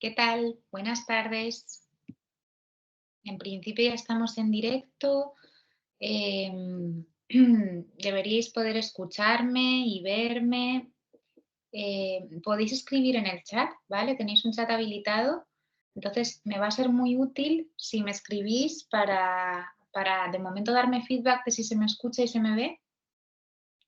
¿Qué tal? Buenas tardes. En principio ya estamos en directo. em, Deberíais poder escucharme y verme. Podéis escribir en el chat, ¿vale? Tenéis un chat habilitado. Entonces me va a ser muy útil si me escribís para de momento darme feedback de si se me escucha y se me ve.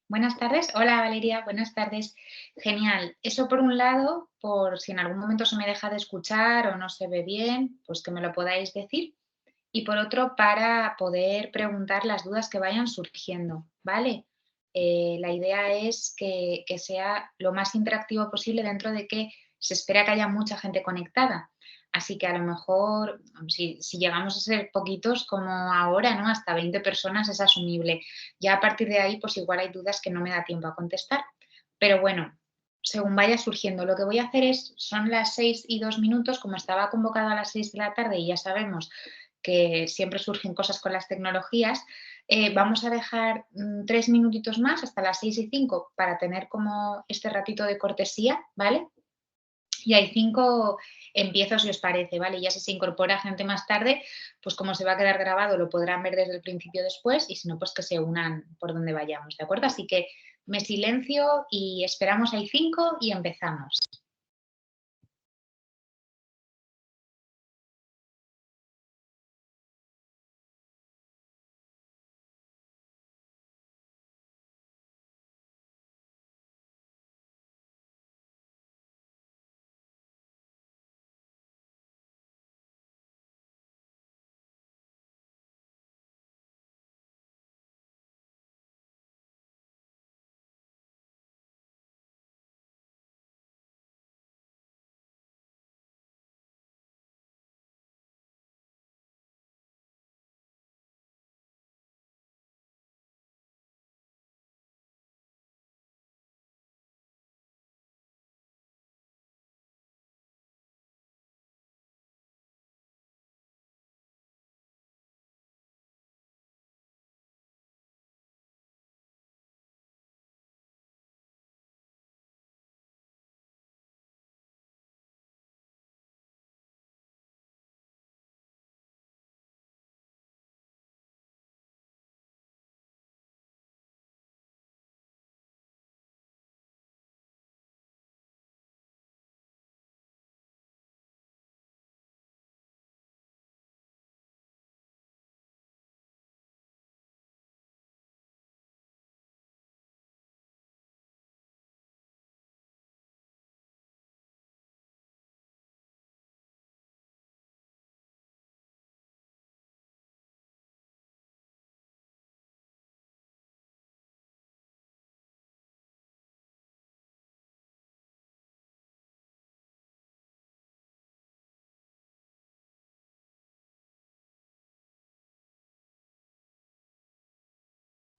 Buenas tardes. Hola Valeria, buenas tardes. Genial. Eso por un lado, por si en algún momento se me deja de escuchar o no se ve bien, pues que me lo podáis decir. Y por otro, para poder preguntar las dudas que vayan surgiendo, ¿vale? La idea es que sea lo más interactivo posible dentro de que se espera que haya mucha gente conectada. Así que a lo mejor, si llegamos a ser poquitos como ahora, ¿no? Hasta 20 personas es asumible. Ya a partir de ahí, pues igual hay dudas que no me da tiempo a contestar. Pero bueno, según vaya surgiendo, lo que voy a hacer son las 6:02, como estaba convocado a las 6 de la tarde y ya sabemos que siempre surgen cosas con las tecnologías, vamos a dejar 3 minutitos más hasta las 6:05 para tener como este ratito de cortesía, ¿vale? Y hay 5 empiezo si os parece, ¿vale? Ya si se incorpora gente más tarde, pues como se va a quedar grabado, lo podrán ver desde el principio después y si no, pues que se unan por donde vayamos, ¿de acuerdo? Así que me silencio y esperamos, hay 5 y empezamos.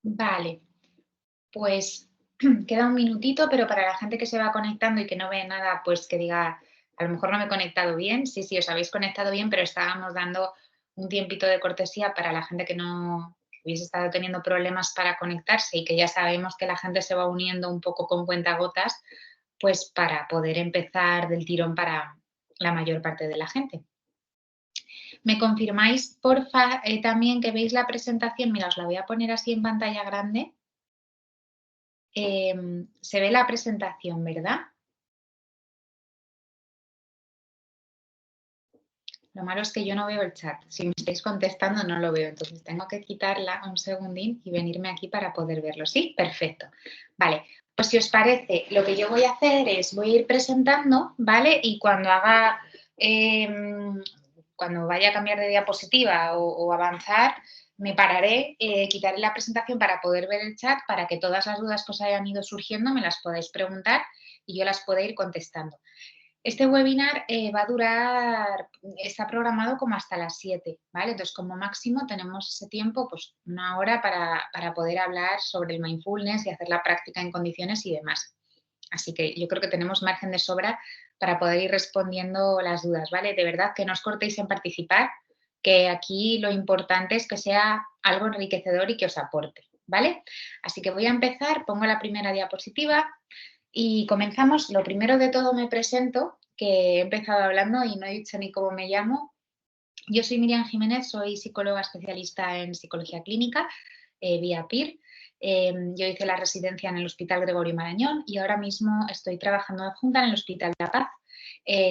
Vale, pues queda un minutito, pero para la gente que se va conectando y que no ve nada, pues que diga, a lo mejor no me he conectado bien. Sí, sí, os habéis conectado bien, pero estábamos dando un tiempito de cortesía para la gente que no que hubiese estado teniendo problemas para conectarse y que ya sabemos que la gente se va uniendo un poco con cuentagotas, pues para poder empezar del tirón para la mayor parte de la gente. ¿Me confirmáis, porfa, también que veis la presentación? Mira, os la voy a poner así en pantalla grande. Se ve la presentación, ¿verdad? Lo malo es que yo no veo el chat. Si me estáis contestando, no lo veo. Entonces tengo que quitarla un segundín y venirme aquí para poder verlo. ¿Sí? Perfecto. Vale. Pues si os parece, lo que yo voy a hacer es voy a ir presentando, ¿vale? Y cuando vaya a cambiar de diapositiva o avanzar, me pararé, quitaré la presentación para poder ver el chat, para que todas las dudas que os hayan ido surgiendo me las podáis preguntar y yo las pueda ir contestando. Este webinar va a durar, está programado como hasta las 7, ¿vale? Entonces, como máximo tenemos ese tiempo, pues 1 hora para poder hablar sobre el mindfulness y hacer la práctica en condiciones y demás. Así que yo creo que tenemos margen de sobra para poder ir respondiendo las dudas, ¿vale? De verdad que no os cortéis en participar, que aquí lo importante es que sea algo enriquecedor y que os aporte, ¿vale? Así que voy a empezar, pongo la primera diapositiva y comenzamos. Lo primero de todo me presento, que he empezado hablando y no he dicho ni cómo me llamo. Yo soy Miriam Jiménez, soy psicóloga especialista en psicología clínica, vía PIR. Yo hice la residencia en el Hospital Gregorio Marañón y ahora mismo estoy trabajando adjunta en el Hospital de la Paz,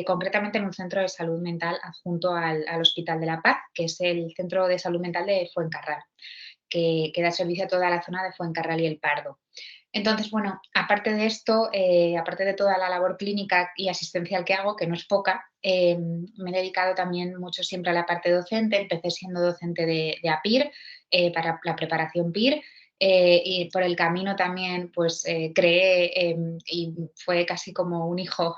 concretamente en un centro de salud mental adjunto al Hospital de la Paz, que es el Centro de Salud Mental de Fuencarral, que da servicio a toda la zona de Fuencarral y El Pardo. Entonces, bueno, aparte de esto, aparte de toda la labor clínica y asistencial que hago, que no es poca, me he dedicado también mucho siempre a la parte docente. Empecé siendo docente de APIR, para la preparación PIR, y por el camino también pues creé, y fue casi como un hijo,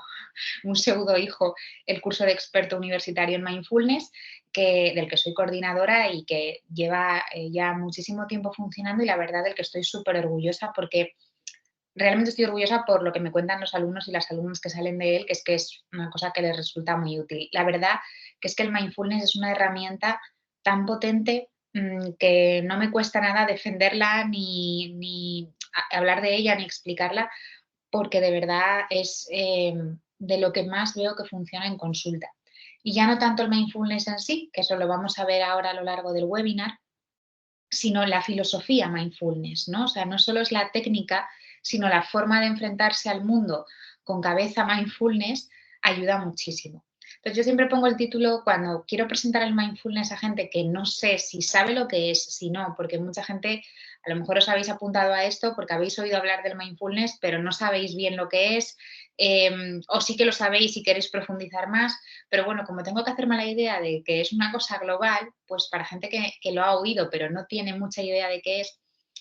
un pseudo hijo, el curso de experto universitario en mindfulness, del que soy coordinadora y que lleva ya muchísimo tiempo funcionando, y la verdad del que estoy súper orgullosa, porque realmente estoy orgullosa por lo que me cuentan los alumnos y las alumnas que salen de él, que es una cosa que les resulta muy útil. La verdad que es que el mindfulness es una herramienta tan potente, que no me cuesta nada defenderla ni hablar de ella ni explicarla, porque de verdad es de lo que más veo que funciona en consulta. Y ya no tanto el mindfulness en sí, que eso lo vamos a ver ahora a lo largo del webinar, sino la filosofía mindfulness, ¿no? O sea, no solo es la técnica, sino la forma de enfrentarse al mundo con cabeza mindfulness ayuda muchísimo. Entonces, yo siempre pongo el título cuando quiero presentar el mindfulness a gente que no sé si sabe lo que es, si no, porque mucha gente, a lo mejor os habéis apuntado a esto porque habéis oído hablar del mindfulness, pero no sabéis bien lo que es, o sí que lo sabéis y queréis profundizar más, pero bueno, como tengo que hacerme la idea de que es una cosa global, pues para gente que lo ha oído pero no tiene mucha idea de qué es,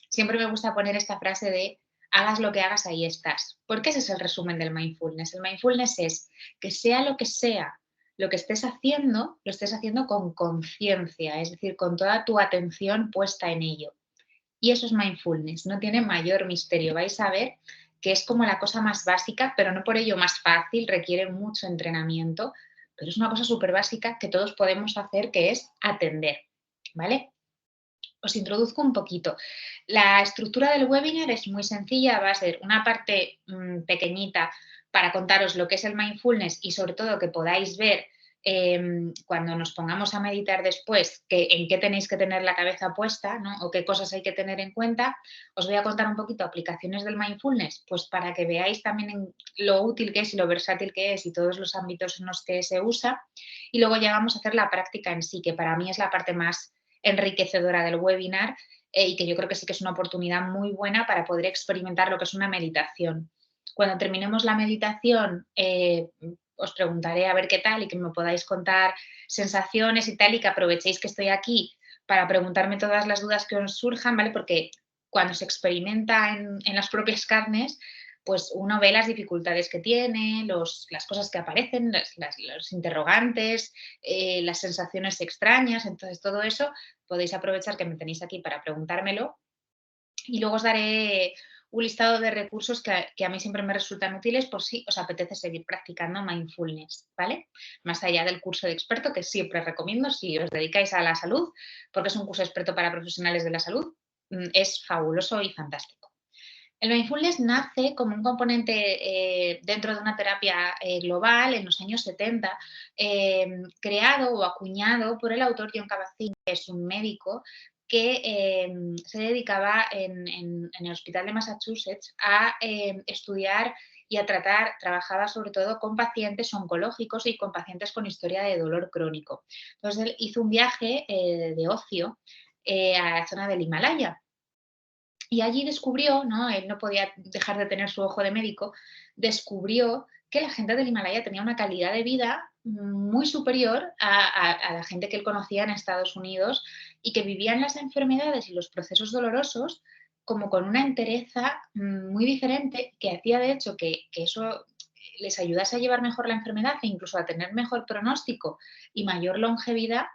siempre me gusta poner esta frase de hagas lo que hagas, ahí estás. Porque ese es el resumen del mindfulness. El mindfulness es que sea lo que sea lo que estés haciendo, lo estés haciendo con conciencia, es decir, con toda tu atención puesta en ello. Y eso es mindfulness, no tiene mayor misterio. Vais a ver que es como la cosa más básica, pero no por ello más fácil, requiere mucho entrenamiento, pero es una cosa súper básica que todos podemos hacer, que es atender, ¿vale? Os introduzco un poquito. La estructura del webinar es muy sencilla, va a ser una parte pequeñita para contaros lo que es el mindfulness y sobre todo que podáis ver, cuando nos pongamos a meditar después, en qué tenéis que tener la cabeza puesta, ¿no? O qué cosas hay que tener en cuenta. Os voy a contar un poquito aplicaciones del mindfulness, pues para que veáis también lo útil que es y lo versátil que es y todos los ámbitos en los que se usa. Y luego ya vamos a hacer la práctica en sí, que para mí es la parte más enriquecedora del webinar, y que yo creo que sí que es una oportunidad muy buena para poder experimentar lo que es una meditación. Cuando terminemos la meditación, os preguntaré a ver qué tal y que me podáis contar sensaciones y tal, y que aprovechéis que estoy aquí para preguntarme todas las dudas que os surjan, ¿vale? Porque cuando se experimenta en las propias carnes, pues uno ve las dificultades que tiene, las cosas que aparecen, los interrogantes, las sensaciones extrañas. Entonces, todo eso podéis aprovechar que me tenéis aquí para preguntármelo, y luego os daré un listado de recursos que a mí siempre me resultan útiles por si os apetece seguir practicando mindfulness, ¿vale? Más allá del curso de experto, que siempre recomiendo si os dedicáis a la salud, porque es un curso experto para profesionales de la salud, es fabuloso y fantástico. El mindfulness nace como un componente, dentro de una terapia global en los años 70, creado o acuñado por el autor John Kabat-Zinn, que es un médico que se dedicaba en el Hospital de Massachusetts a estudiar y a tratar, trabajaba sobre todo con pacientes oncológicos y con pacientes con historia de dolor crónico. Entonces él hizo un viaje de ocio a la zona del Himalaya, y allí descubrió, ¿no? Él no podía dejar de tener su ojo de médico, descubrió que la gente del Himalaya tenía una calidad de vida muy superior a la gente que él conocía en Estados Unidos, y que vivían las enfermedades y los procesos dolorosos como con una entereza muy diferente, que hacía de hecho que eso les ayudase a llevar mejor la enfermedad e incluso a tener mejor pronóstico y mayor longevidad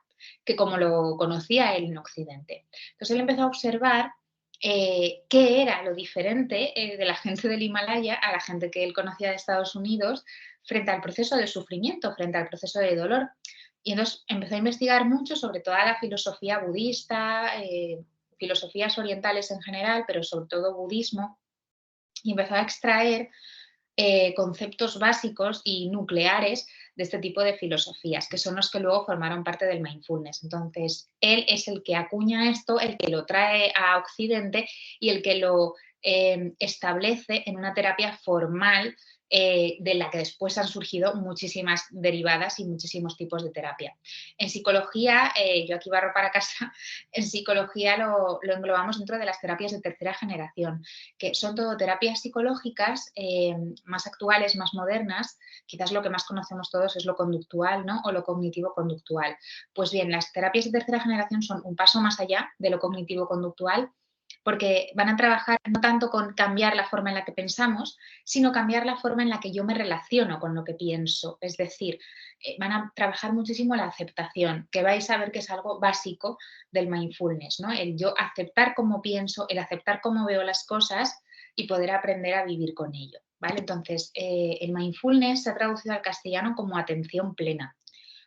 que como lo conocía él en Occidente. Entonces él empezó a observar qué era lo diferente de la gente del Himalaya a la gente que él conocía de Estados Unidos frente al proceso de sufrimiento, frente al proceso de dolor. Y entonces empezó a investigar mucho sobre toda la filosofía budista, filosofías orientales en general, pero sobre todo budismo, y empezó a extraer conceptos básicos y nucleares de este tipo de filosofías, que son los que luego formaron parte del mindfulness. Entonces, él es el que acuña esto, el que lo trae a Occidente y el que lo establece en una terapia formal de la que después han surgido muchísimas derivadas y muchísimos tipos de terapia. En psicología, yo aquí barro para casa, en psicología lo englobamos dentro de las terapias de tercera generación, que son todo terapias psicológicas más actuales, más modernas. Quizás lo que más conocemos todos es lo conductual, ¿no? O lo cognitivo-conductual. Pues bien, las terapias de tercera generación son un paso más allá de lo cognitivo-conductual porque van a trabajar no tanto con cambiar la forma en la que pensamos, sino cambiar la forma en la que yo me relaciono con lo que pienso. Es decir, van a trabajar muchísimo la aceptación, que vais a ver que es algo básico del mindfulness, ¿no? El yo aceptar cómo pienso, el aceptar cómo veo las cosas y poder aprender a vivir con ello, ¿vale? Entonces, el mindfulness se ha traducido al castellano como atención plena,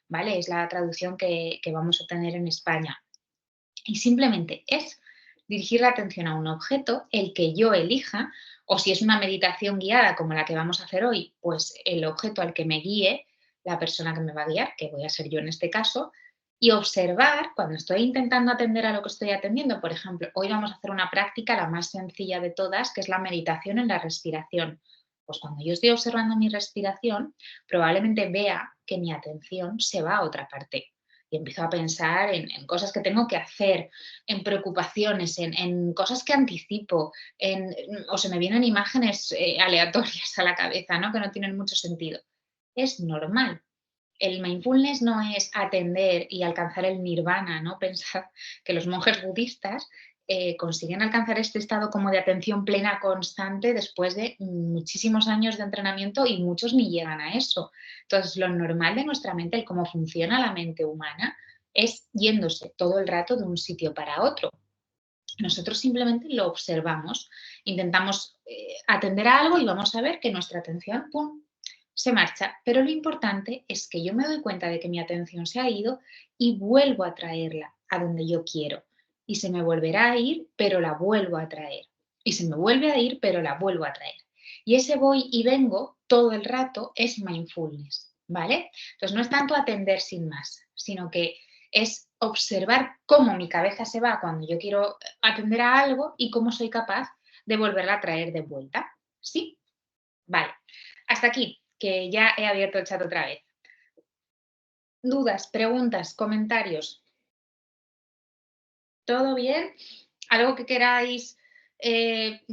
¿vale? Es la traducción que vamos a tener en España. Y simplemente es dirigir la atención a un objeto, el que yo elija, o si es una meditación guiada como la que vamos a hacer hoy, pues el objeto al que me guíe, la persona que me va a guiar, que voy a ser yo en este caso, y observar cuando estoy intentando atender a lo que estoy atendiendo. Por ejemplo, hoy vamos a hacer una práctica, la más sencilla de todas, que es la meditación en la respiración. Pues cuando yo estoy observando mi respiración, probablemente vea que mi atención se va a otra parte y empiezo a pensar en cosas que tengo que hacer, en preocupaciones, en cosas que anticipo, o se me vienen imágenes aleatorias a la cabeza, ¿no? Que no tienen mucho sentido. Es normal. El mindfulness no es atender y alcanzar el nirvana, ¿no? Pensar que los monjes budistas consiguen alcanzar este estado como de atención plena constante después de muchísimos años de entrenamiento y muchos ni llegan a eso. Entonces, lo normal de nuestra mente, el cómo funciona la mente humana, es yéndose todo el rato de un sitio para otro. Nosotros simplemente lo observamos, intentamos atender a algo y vamos a ver que nuestra atención, ¡pum!, se marcha. Pero lo importante es que yo me doy cuenta de que mi atención se ha ido y vuelvo a traerla a donde yo quiero. Y se me volverá a ir, pero la vuelvo a traer. Y se me vuelve a ir, pero la vuelvo a traer. Y ese voy y vengo todo el rato es mindfulness, ¿vale? Entonces no es tanto atender sin más, sino que es observar cómo mi cabeza se va cuando yo quiero atender a algo y cómo soy capaz de volverla a traer de vuelta. ¿Sí? Vale. Hasta aquí, que ya he abierto el chat otra vez. ¿Dudas, preguntas, comentarios? ¿Todo bien? ¿Algo que queráis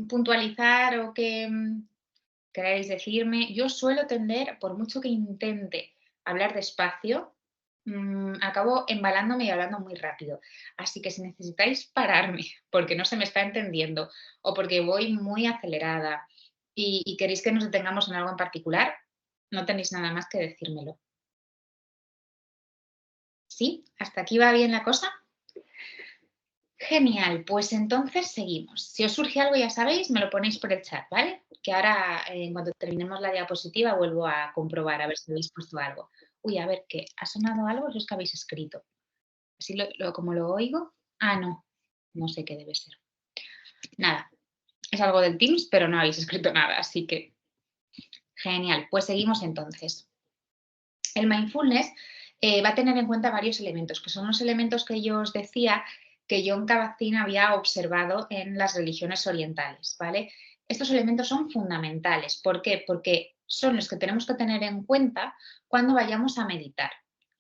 puntualizar o que queráis decirme? Yo suelo tender, por mucho que intente hablar despacio, acabo embalándome y hablando muy rápido. Así que si necesitáis pararme porque no se me está entendiendo o porque voy muy acelerada y queréis que nos detengamos en algo en particular, no tenéis nada más que decírmelo. ¿Sí? ¿Hasta aquí va bien la cosa? Genial, pues entonces seguimos. Si os surge algo, ya sabéis, me lo ponéis por el chat, ¿vale? Que ahora, en cuanto terminemos la diapositiva, vuelvo a comprobar a ver si habéis puesto algo. Uy, a ver, ¿qué? ¿Ha sonado algo? Eso es que habéis escrito. Así como lo oigo. Ah, no, no sé qué debe ser. Nada, es algo del Teams, pero no habéis escrito nada, así que genial. Pues seguimos entonces. El mindfulness va a tener en cuenta varios elementos, que son los elementos que yo os decía que John Kabat-Zinn había observado en las religiones orientales, ¿vale? Estos elementos son fundamentales. ¿Por qué? Porque son los que tenemos que tener en cuenta cuando vayamos a meditar.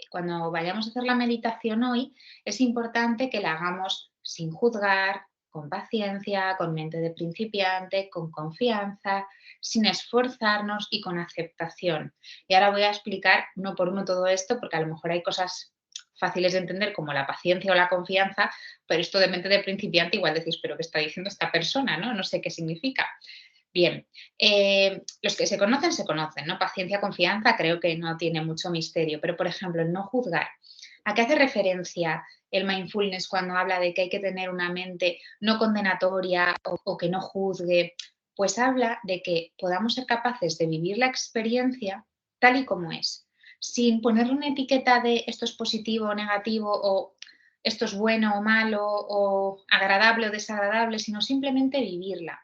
Cuando vayamos a hacer la meditación hoy, es importante que la hagamos sin juzgar, con paciencia, con mente de principiante, con confianza, sin esforzarnos y con aceptación. Y ahora voy a explicar uno por uno todo esto, porque a lo mejor hay cosas fáciles de entender como la paciencia o la confianza, pero esto de mente de principiante igual decís, pero ¿qué está diciendo esta persona? No, no sé qué significa. Bien, los que se conocen, ¿no? Paciencia, confianza, creo que no tiene mucho misterio, pero por ejemplo, el no juzgar. ¿A qué hace referencia el mindfulness cuando habla de que hay que tener una mente no condenatoria o que no juzgue? Pues habla de que podamos ser capaces de vivir la experiencia tal y como es, sin ponerle una etiqueta de esto es positivo o negativo o esto es bueno o malo o agradable o desagradable, sino simplemente vivirla.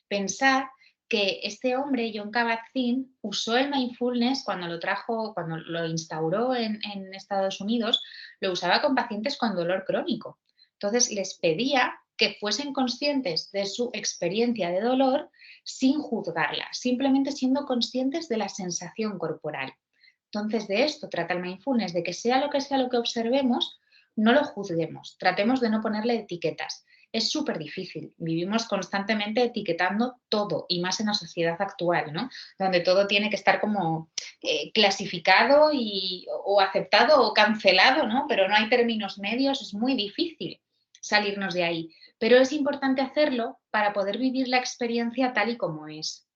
Pensar que este hombre, John Kabat-Zinn, usó el mindfulness cuando lo trajo, cuando lo instauró en Estados Unidos, lo usaba con pacientes con dolor crónico. Entonces les pedía que fuesen conscientes de su experiencia de dolor sin juzgarla, simplemente siendo conscientes de la sensación corporal. Entonces, de esto trata el mindfulness, de que sea lo que observemos, no lo juzguemos, tratemos de no ponerle etiquetas. Es súper difícil, vivimos constantemente etiquetando todo y más en la sociedad actual, ¿no? Donde todo tiene que estar como clasificado o aceptado o cancelado, ¿no? Pero no hay términos medios, es muy difícil salirnos de ahí. Pero es importante hacerlo para poder vivir la experiencia tal y como es.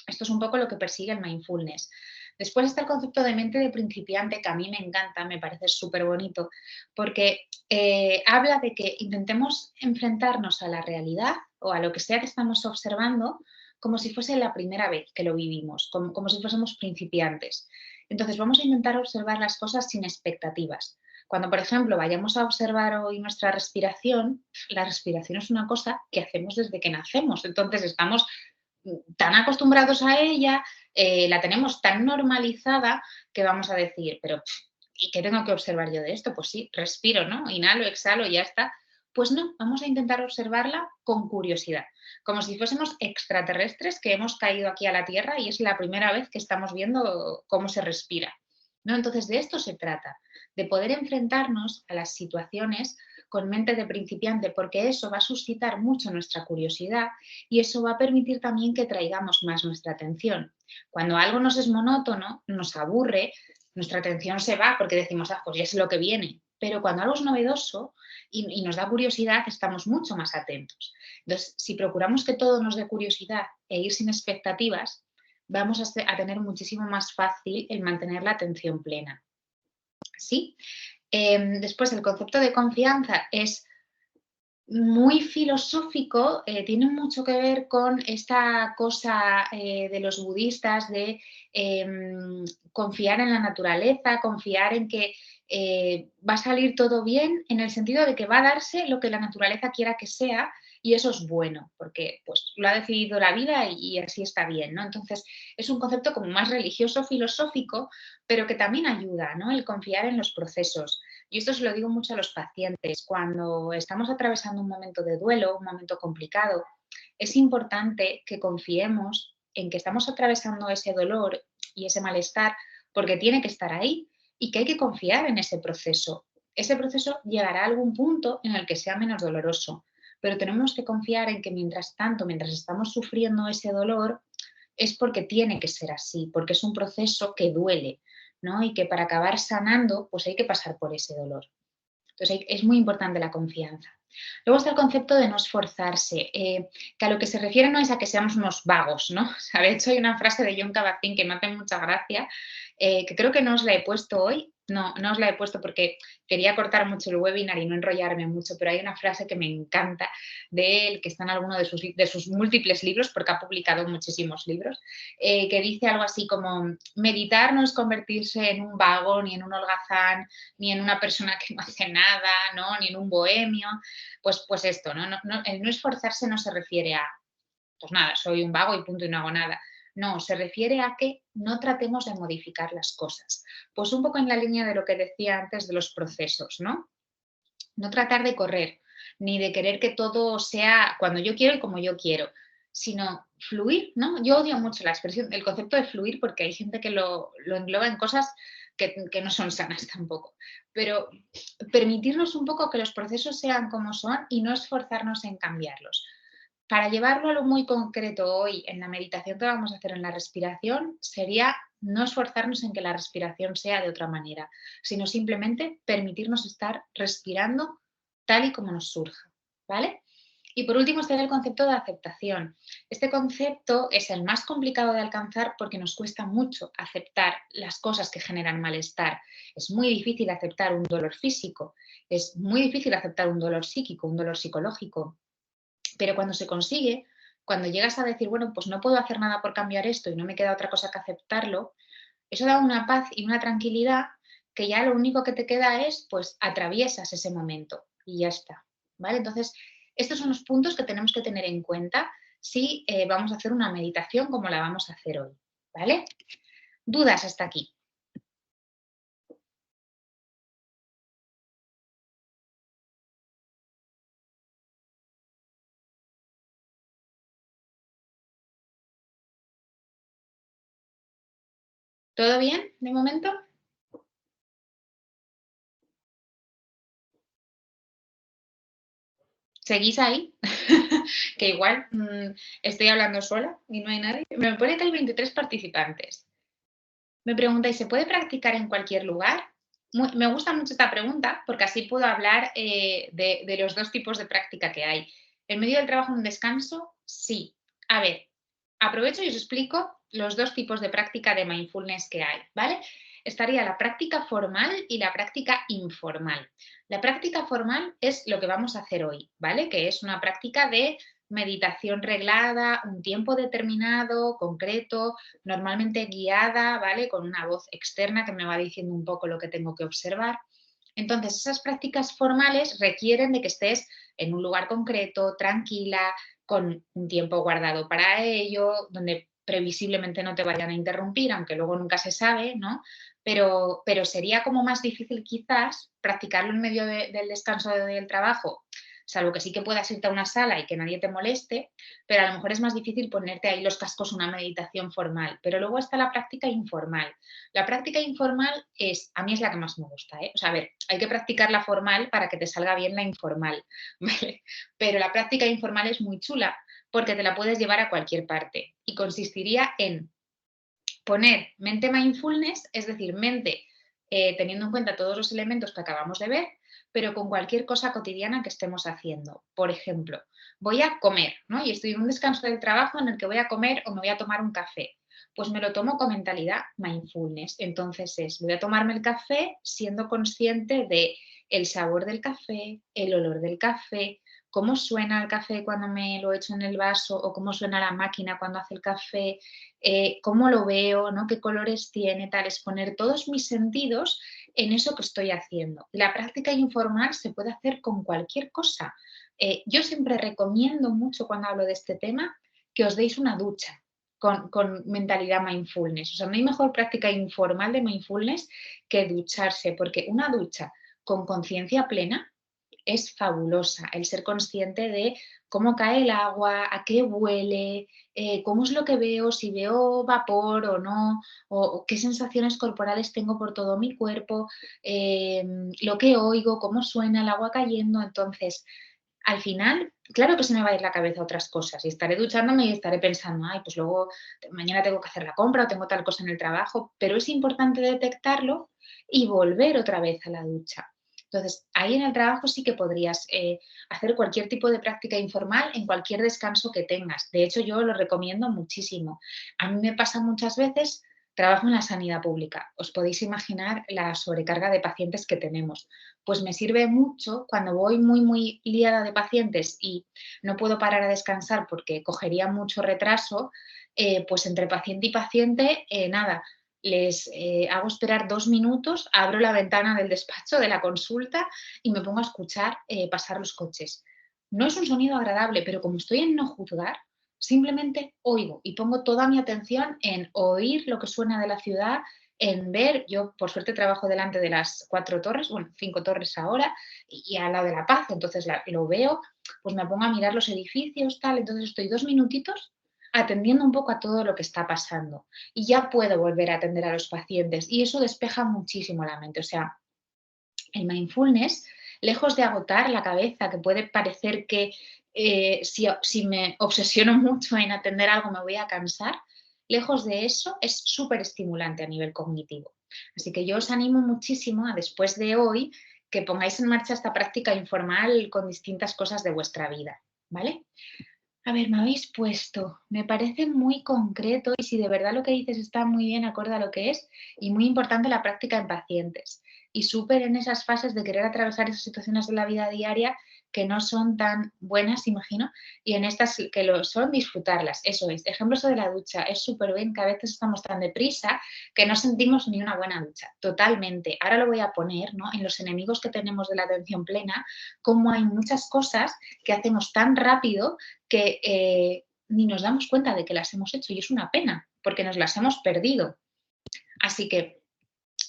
Esto es un poco lo que persigue el mindfulness. Después está el concepto de mente de principiante, que a mí me encanta, me parece súper bonito, porque habla de que intentemos enfrentarnos a la realidad o a lo que sea que estamos observando como si fuese la primera vez que lo vivimos, como si fuésemos principiantes. Entonces vamos a intentar observar las cosas sin expectativas. Cuando, por ejemplo, vayamos a observar hoy nuestra respiración, la respiración es una cosa que hacemos desde que nacemos. Entonces estamos tan acostumbrados a ella, la tenemos tan normalizada que vamos a decir, pero ¿y qué tengo que observar yo de esto? Pues sí, respiro, ¿no? Inhalo, exhalo y ya está. Pues no, vamos a intentar observarla con curiosidad, como si fuésemos extraterrestres que hemos caído aquí a la Tierra y es la primera vez que estamos viendo cómo se respira, ¿no? Entonces, de esto se trata, de poder enfrentarnos a las situaciones con mente de principiante, porque eso va a suscitar mucho nuestra curiosidad y eso va a permitir también que traigamos más nuestra atención. Cuando algo nos es monótono, nos aburre, nuestra atención se va porque decimos, ah, pues ya sé lo que viene. Pero cuando algo es novedoso y nos da curiosidad, estamos mucho más atentos. Entonces, si procuramos que todo nos dé curiosidad e ir sin expectativas, vamos a tener muchísimo más fácil el mantener la atención plena. ¿Sí? Después, el concepto de confianza es muy filosófico, tiene mucho que ver con esta cosa de los budistas de confiar en la naturaleza, confiar en que va a salir todo bien, en el sentido de que va a darse lo que la naturaleza quiera que sea y eso es bueno, porque pues, lo ha decidido la vida y así está bien, ¿no? Entonces, es un concepto como más religioso, filosófico, pero que también ayuda, ¿no? El confiar en los procesos. Y esto se lo digo mucho a los pacientes. Cuando estamos atravesando un momento de duelo, un momento complicado, es importante que confiemos en que estamos atravesando ese dolor y ese malestar porque tiene que estar ahí y que hay que confiar en ese proceso. Ese proceso llegará a algún punto en el que sea menos doloroso, pero tenemos que confiar en que mientras tanto, mientras estamos sufriendo ese dolor, es porque tiene que ser así, porque es un proceso que duele, ¿no? Y que para acabar sanando, pues hay que pasar por ese dolor. Entonces, es muy importante la confianza. Luego está el concepto de no esforzarse, que a lo que se refiere no es a que seamos unos vagos, ¿no? O sea, de hecho, hay una frase de John Kabat-Zinn que me hace mucha gracia, que creo que no os la he puesto hoy. No, no os la he puesto porque quería cortar mucho el webinar y no enrollarme mucho, pero hay una frase que me encanta de él, que está en alguno de sus múltiples libros, porque ha publicado muchísimos libros, que dice algo así como, meditar no es convertirse en un vago, ni en un holgazán, ni en una persona que no hace nada, ¿no? Ni en un bohemio, pues esto, ¿no? El no esforzarse no se refiere a, pues nada, soy un vago y punto y no hago nada. No, se refiere a que no tratemos de modificar las cosas. Pues un poco en la línea de lo que decía antes de los procesos, ¿no? No tratar de correr, ni de querer que todo sea cuando yo quiero y como yo quiero, sino fluir, ¿no? Yo odio mucho la expresión, el concepto de fluir, porque hay gente que lo engloba en cosas que no son sanas tampoco. Pero permitirnos un poco que los procesos sean como son y no esforzarnos en cambiarlos. Para llevarlo a lo muy concreto hoy en la meditación que vamos a hacer en la respiración, sería no esforzarnos en que la respiración sea de otra manera, sino simplemente permitirnos estar respirando tal y como nos surja, ¿vale? Y por último está el concepto de aceptación. Este concepto es el más complicado de alcanzar porque nos cuesta mucho aceptar las cosas que generan malestar. Es muy difícil aceptar un dolor físico, es muy difícil aceptar un dolor psíquico, un dolor psicológico, pero cuando se consigue, cuando llegas a decir, bueno, pues no puedo hacer nada por cambiar esto y no me queda otra cosa que aceptarlo, eso da una paz y una tranquilidad que ya lo único que te queda es, pues, atraviesas ese momento y ya está, ¿vale? Entonces, estos son los puntos que tenemos que tener en cuenta, si vamos a hacer una meditación como la vamos a hacer hoy, ¿vale? ¿Dudas hasta aquí? ¿Todo bien de momento? ¿Seguís ahí? Que igual estoy hablando sola y no hay nadie. Me pone que hay 23 participantes. Me preguntáis, ¿se puede practicar en cualquier lugar? Me gusta mucho esta pregunta porque así puedo hablar de los dos tipos de práctica que hay. ¿En medio del trabajo un descanso? Sí. A ver, aprovecho y os explico los dos tipos de práctica de mindfulness que hay, ¿vale? Estaría la práctica formal y la práctica informal. La práctica formal es lo que vamos a hacer hoy, ¿vale? Que es una práctica de meditación reglada, un tiempo determinado, concreto, normalmente guiada, ¿vale? Con una voz externa que me va diciendo un poco lo que tengo que observar. Entonces, esas prácticas formales requieren de que estés en un lugar concreto, tranquila, con un tiempo guardado para ello, donde previsiblemente no te vayan a interrumpir, aunque luego nunca se sabe, ¿no? Pero sería como más difícil quizás practicarlo en medio del descanso del trabajo, salvo que sí que puedas irte a una sala y que nadie te moleste, pero a lo mejor es más difícil ponerte ahí los cascos una meditación formal. Pero luego está la práctica informal. La práctica informal a mí es la que más me gusta, ¿eh? O sea, a ver, hay que practicar la formal para que te salga bien la informal, ¿vale? Pero la práctica informal es muy chula porque te la puedes llevar a cualquier parte y consistiría en poner mente mindfulness, es decir, mente teniendo en cuenta todos los elementos que acabamos de ver, pero con cualquier cosa cotidiana que estemos haciendo. Por ejemplo, voy a comer, ¿no? Y estoy en un descanso del trabajo en el que voy a comer o me voy a tomar un café. Pues me lo tomo con mentalidad mindfulness. Entonces voy a tomarme el café siendo consciente de el sabor del café, el olor del café, cómo suena el café cuando me lo echo en el vaso o cómo suena la máquina cuando hace el café, cómo lo veo, ¿no? Qué colores tiene, tal, es poner todos mis sentidos en eso que estoy haciendo. La práctica informal se puede hacer con cualquier cosa. Yo siempre recomiendo mucho cuando hablo de este tema que os deis una ducha con mentalidad mindfulness. O sea, no hay mejor práctica informal de mindfulness que ducharse, porque una ducha con conciencia plena es fabulosa. El ser consciente de cómo cae el agua, a qué huele, cómo es lo que veo, si veo vapor o no, o qué sensaciones corporales tengo por todo mi cuerpo, lo que oigo, cómo suena el agua cayendo. Entonces, al final, claro que se me va a ir la cabeza a otras cosas y estaré duchándome y estaré pensando, ay, pues luego mañana tengo que hacer la compra o tengo tal cosa en el trabajo, pero es importante detectarlo y volver otra vez a la ducha. Entonces, ahí en el trabajo sí que podrías hacer cualquier tipo de práctica informal en cualquier descanso que tengas. De hecho, yo lo recomiendo muchísimo. A mí me pasa muchas veces, trabajo en la sanidad pública. Os podéis imaginar la sobrecarga de pacientes que tenemos. Pues me sirve mucho cuando voy muy, muy liada de pacientes y no puedo parar a descansar porque cogería mucho retraso, pues entre paciente y paciente, nada, les hago esperar 2 minutos, abro la ventana del despacho, de la consulta y me pongo a escuchar pasar los coches. No es un sonido agradable, pero como estoy en no juzgar, simplemente oigo y pongo toda mi atención en oír lo que suena de la ciudad, en ver, yo por suerte trabajo delante de las 4 torres, bueno, 5 torres ahora, y al lado de La Paz, entonces lo veo, pues me pongo a mirar los edificios, tal, entonces estoy 2 minutitos atendiendo un poco a todo lo que está pasando y ya puedo volver a atender a los pacientes y eso despeja muchísimo la mente. O sea, el mindfulness, lejos de agotar la cabeza, que puede parecer que si me obsesiono mucho en atender algo me voy a cansar, lejos de eso es súper estimulante a nivel cognitivo. Así que yo os animo muchísimo a después de hoy que pongáis en marcha esta práctica informal con distintas cosas de vuestra vida, ¿vale? A ver, me habéis puesto, me parece muy concreto y si de verdad lo que dices está muy bien acorde a lo que es y muy importante la práctica en pacientes y súper en esas fases de querer atravesar esas situaciones de la vida diaria que no son tan buenas, imagino, y en estas que lo son, disfrutarlas. Eso es, ejemplo eso de la ducha, es súper bien que a veces estamos tan deprisa que no sentimos ni una buena ducha, totalmente. Ahora lo voy a poner, ¿no? En los enemigos que tenemos de la atención plena, como hay muchas cosas que hacemos tan rápido que ni nos damos cuenta de que las hemos hecho y es una pena porque nos las hemos perdido. Así que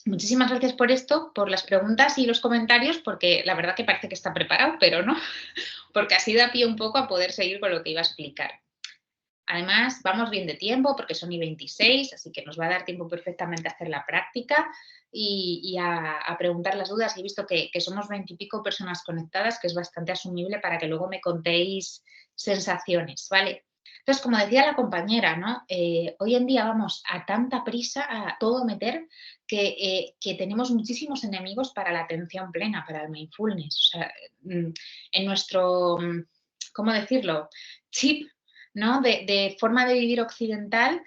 muchísimas gracias por esto, por las preguntas y los comentarios, porque la verdad que parece que está preparado, pero no, porque así da pie un poco a poder seguir con lo que iba a explicar. Además, vamos bien de tiempo porque son y 26, así que nos va a dar tiempo perfectamente a hacer la práctica y a preguntar las dudas. He visto que somos 20 y pico personas conectadas, que es bastante asumible para que luego me contéis sensaciones, ¿vale? Entonces, como decía la compañera, ¿no? Hoy en día vamos a tanta prisa, a todo meter, que tenemos muchísimos enemigos para la atención plena, para el mindfulness. O sea, en nuestro, ¿cómo decirlo? Chip, ¿no? De forma de vivir occidental,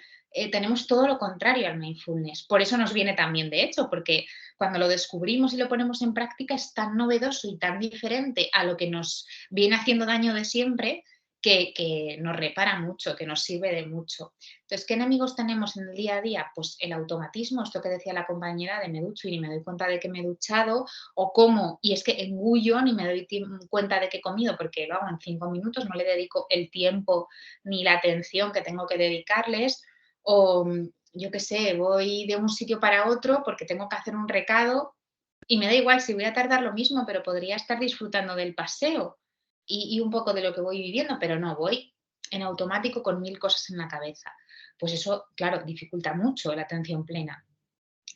tenemos todo lo contrario al mindfulness. Por eso nos viene también, de hecho, porque cuando lo descubrimos y lo ponemos en práctica es tan novedoso y tan diferente a lo que nos viene haciendo daño de siempre que nos repara mucho, que nos sirve de mucho. Entonces, ¿qué enemigos tenemos en el día a día? Pues el automatismo, esto que decía la compañera de me ducho y ni me doy cuenta de que me he duchado, o cómo, y es que engullo ni me doy cuenta de que he comido porque lo hago en 5 minutos, no le dedico el tiempo ni la atención que tengo que dedicarles, o yo qué sé, voy de un sitio para otro porque tengo que hacer un recado y me da igual si voy a tardar lo mismo, pero podría estar disfrutando del paseo y un poco de lo que voy viviendo, pero no, voy en automático con 1000 cosas en la cabeza. Pues eso, claro, dificulta mucho la atención plena.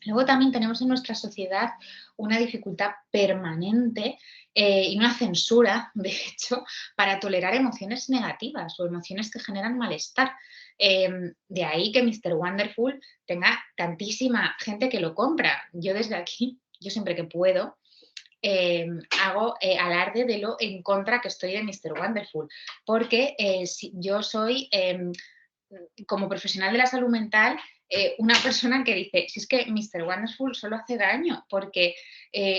Luego también tenemos en nuestra sociedad una dificultad permanente y una censura, de hecho, para tolerar emociones negativas o emociones que generan malestar. De ahí que Mr. Wonderful tenga tantísima gente que lo compra. Yo desde aquí, yo siempre que puedo, hago alarde de lo en contra que estoy de Mr. Wonderful, porque si, yo soy como profesional de la salud mental, una persona que dice, si es que Mr. Wonderful solo hace daño, porque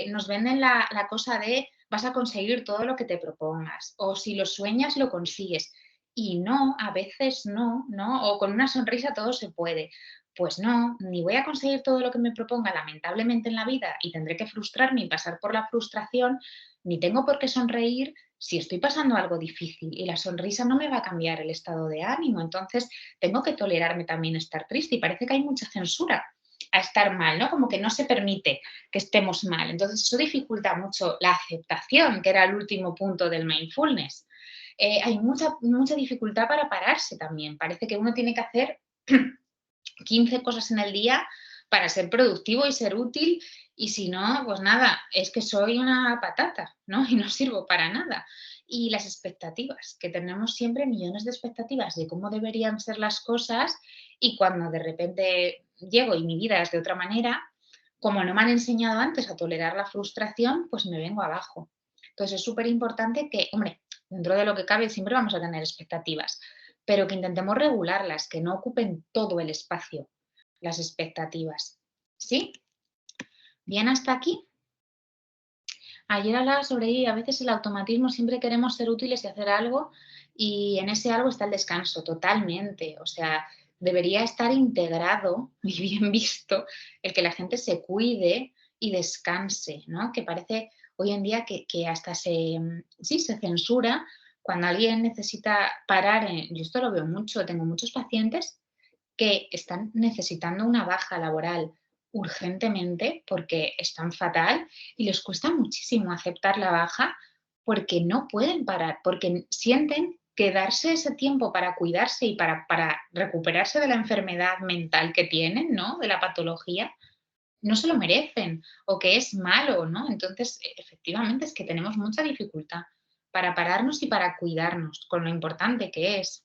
nos venden la cosa de vas a conseguir todo lo que te propongas, o si lo sueñas, lo consigues. Y no, a veces no, ¿no? O con una sonrisa todo se puede. Pues no, ni voy a conseguir todo lo que me proponga, lamentablemente, en la vida, y tendré que frustrarme y pasar por la frustración, ni tengo por qué sonreír si estoy pasando algo difícil y la sonrisa no me va a cambiar el estado de ánimo. Entonces, tengo que tolerarme también estar triste y parece que hay mucha censura a estar mal, ¿no? Como que no se permite que estemos mal. Entonces, eso dificulta mucho la aceptación, que era el último punto del mindfulness. Hay mucha dificultad para pararse también. Parece que uno tiene que hacer 15 cosas en el día para ser productivo y ser útil y si no, pues nada, es que soy una patata, ¿no? Y no sirvo para nada. Y las expectativas, que tenemos siempre millones de expectativas de cómo deberían ser las cosas y cuando de repente llego y mi vida es de otra manera, como no me han enseñado antes a tolerar la frustración, pues me vengo abajo. Entonces es súper importante que, hombre, dentro de lo que cabe siempre vamos a tener expectativas, pero que intentemos regularlas, que no ocupen todo el espacio, las expectativas. ¿Sí? ¿Bien hasta aquí? Ayer hablaba sobre ello y a veces el automatismo siempre queremos ser útiles y hacer algo y en ese algo está el descanso, totalmente. O sea, debería estar integrado y bien visto el que la gente se cuide y descanse, ¿no? Que parece hoy en día que hasta sí, se censura cuando alguien necesita parar. Yo esto lo veo mucho, tengo muchos pacientes que están necesitando una baja laboral urgentemente porque están fatal y les cuesta muchísimo aceptar la baja porque no pueden parar, porque sienten que darse ese tiempo para cuidarse y para recuperarse de la enfermedad mental que tienen, ¿no? De la patología, no se lo merecen o que es malo, ¿no? Entonces, efectivamente, es que tenemos mucha dificultad para pararnos y para cuidarnos con lo importante que es.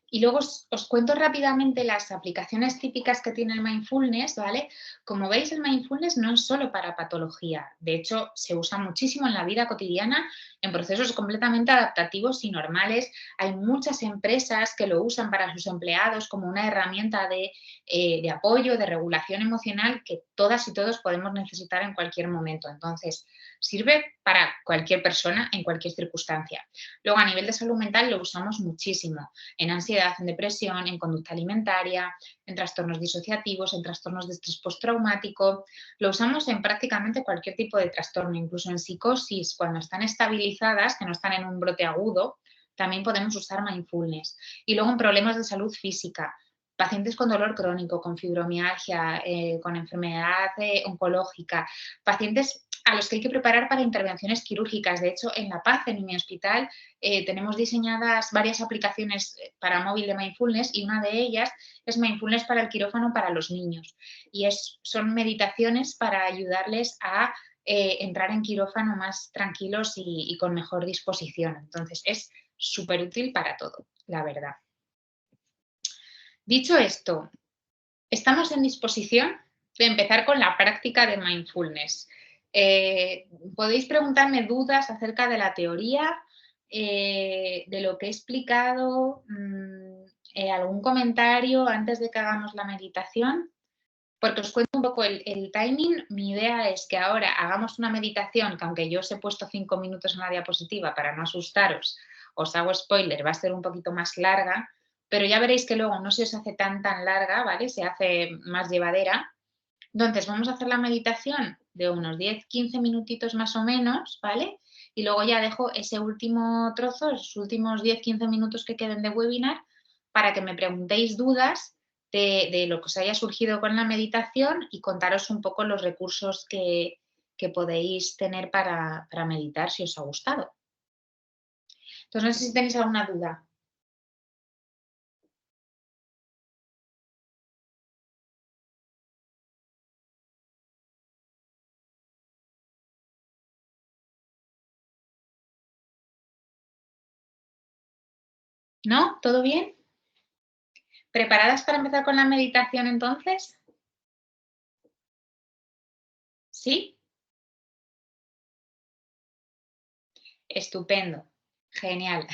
Y luego os cuento rápidamente las aplicaciones típicas que tiene el mindfulness, ¿vale? Como veis, el mindfulness no es solo para patología. De hecho, se usa muchísimo en la vida cotidiana, en procesos completamente adaptativos y normales. Hay muchas empresas que lo usan para sus empleados como una herramienta de apoyo, de regulación emocional que todas y todos podemos necesitar en cualquier momento. Entonces, sirve para cualquier persona en cualquier circunstancia. Luego, a nivel de salud mental, lo usamos muchísimo en ansiedad, en depresión, en conducta alimentaria, en trastornos disociativos, en trastornos de estrés postraumático. Lo usamos en prácticamente cualquier tipo de trastorno, incluso en psicosis, cuando están estabilizadas, que no están en un brote agudo, también podemos usar mindfulness. Y luego en problemas de salud física, pacientes con dolor crónico, con fibromialgia, con enfermedad oncológica, pacientes a los que hay que preparar para intervenciones quirúrgicas. De hecho, en La Paz, en mi hospital, tenemos diseñadas varias aplicaciones para móvil de mindfulness y una de ellas es mindfulness para el quirófano para los niños. Y son meditaciones para ayudarles a entrar en quirófano más tranquilos y con mejor disposición. Entonces, es súper útil para todo, la verdad. Dicho esto, estamos en disposición de empezar con la práctica de mindfulness. Podéis preguntarme dudas acerca de la teoría, de lo que he explicado, algún comentario antes de que hagamos la meditación. Porque os cuento un poco el timing. Mi idea es que ahora hagamos una meditación que, aunque yo os he puesto 5 minutos en la diapositiva para no asustaros, os hago spoiler, va a ser un poquito más larga, pero ya veréis que luego no se os hace tan larga, ¿vale? Se hace más llevadera. Entonces, vamos a hacer la meditación de unos 10-15 minutitos más o menos, ¿vale? Y luego ya dejo ese último trozo, esos últimos 10-15 minutos que queden de webinar, para que me preguntéis dudas de lo que os haya surgido con la meditación y contaros un poco los recursos que podéis tener para meditar si os ha gustado. Entonces, no sé si tenéis alguna duda. ¿No? ¿Todo bien? ¿Preparadas para empezar con la meditación entonces? ¿Sí? Estupendo. Genial.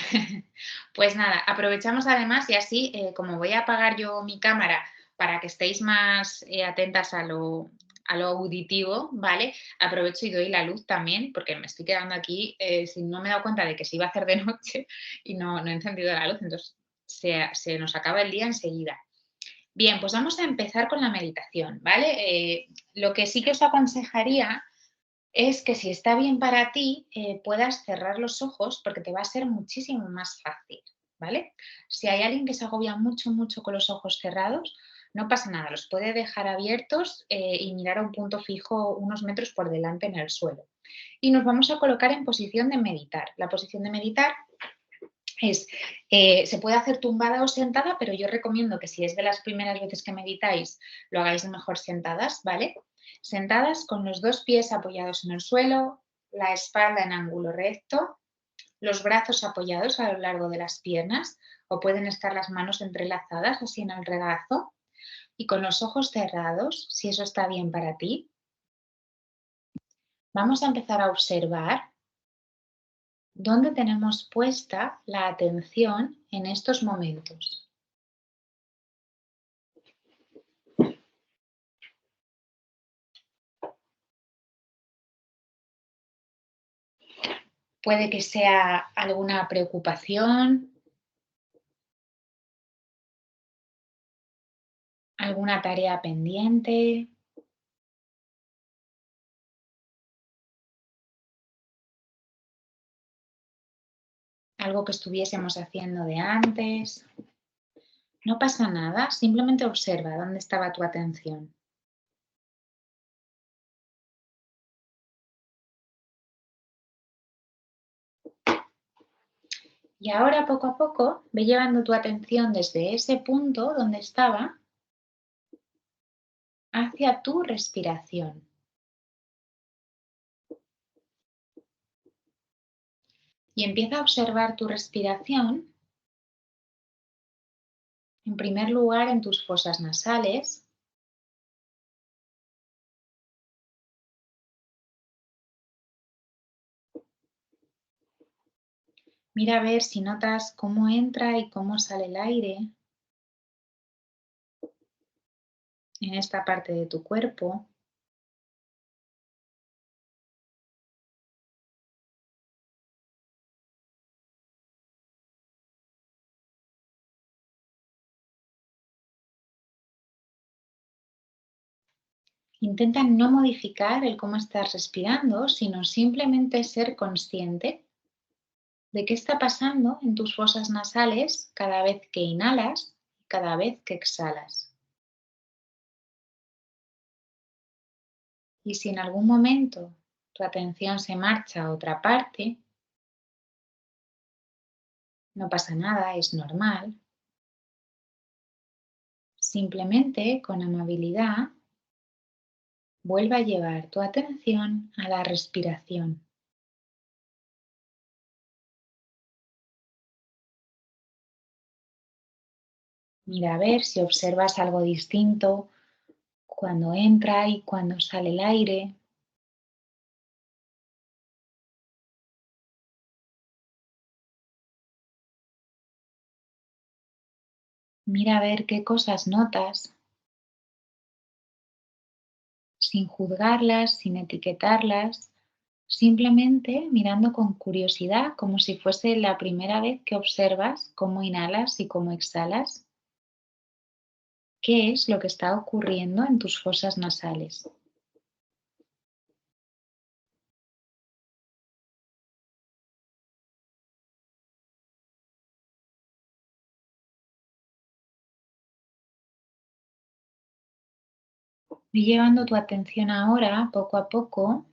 Pues nada, aprovechamos además y así, como voy a apagar yo mi cámara para que estéis más atentas a lo auditivo, ¿vale? Aprovecho y doy la luz también, porque me estoy quedando aquí, si no me he dado cuenta de que se iba a hacer de noche y no he encendido la luz, entonces se nos acaba el día enseguida. Bien, pues vamos a empezar con la meditación, ¿vale? Lo que sí que os aconsejaría es que, si está bien para ti, puedas cerrar los ojos, porque te va a ser muchísimo más fácil, ¿vale? Si hay alguien que se agobia mucho, mucho con los ojos cerrados, no pasa nada, los puede dejar abiertos y mirar a un punto fijo unos metros por delante en el suelo. Y nos vamos a colocar en posición de meditar. La posición de meditar se puede hacer tumbada o sentada, pero yo recomiendo que, si es de las primeras veces que meditáis, lo hagáis mejor sentadas, ¿vale? Sentadas con los 2 pies apoyados en el suelo, la espalda en ángulo recto, los brazos apoyados a lo largo de las piernas, o pueden estar las manos entrelazadas así en el regazo, y con los ojos cerrados, si eso está bien para ti. Vamos a empezar a observar dónde tenemos puesta la atención en estos momentos. Puede que sea alguna preocupación, alguna tarea pendiente, algo que estuviésemos haciendo de antes. No pasa nada, simplemente observa dónde estaba tu atención. Y ahora, poco a poco, ve llevando tu atención desde ese punto donde estaba hacia tu respiración. Y empieza a observar tu respiración, en primer lugar, en tus fosas nasales. Mira a ver si notas cómo entra y cómo sale el aire en esta parte de tu cuerpo. Intenta no modificar el cómo estás respirando, sino simplemente ser consciente de qué está pasando en tus fosas nasales cada vez que inhalas y cada vez que exhalas. Y si en algún momento tu atención se marcha a otra parte, no pasa nada, es normal. Simplemente con amabilidad vuelve a llevar tu atención a la respiración. Mira a ver si observas algo distinto cuando entra y cuando sale el aire. Mira a ver qué cosas notas, sin juzgarlas, sin etiquetarlas, simplemente mirando con curiosidad, como si fuese la primera vez que observas cómo inhalas y cómo exhalas. ¿Qué es lo que está ocurriendo en tus fosas nasales? Ve llevando tu atención ahora, poco a poco,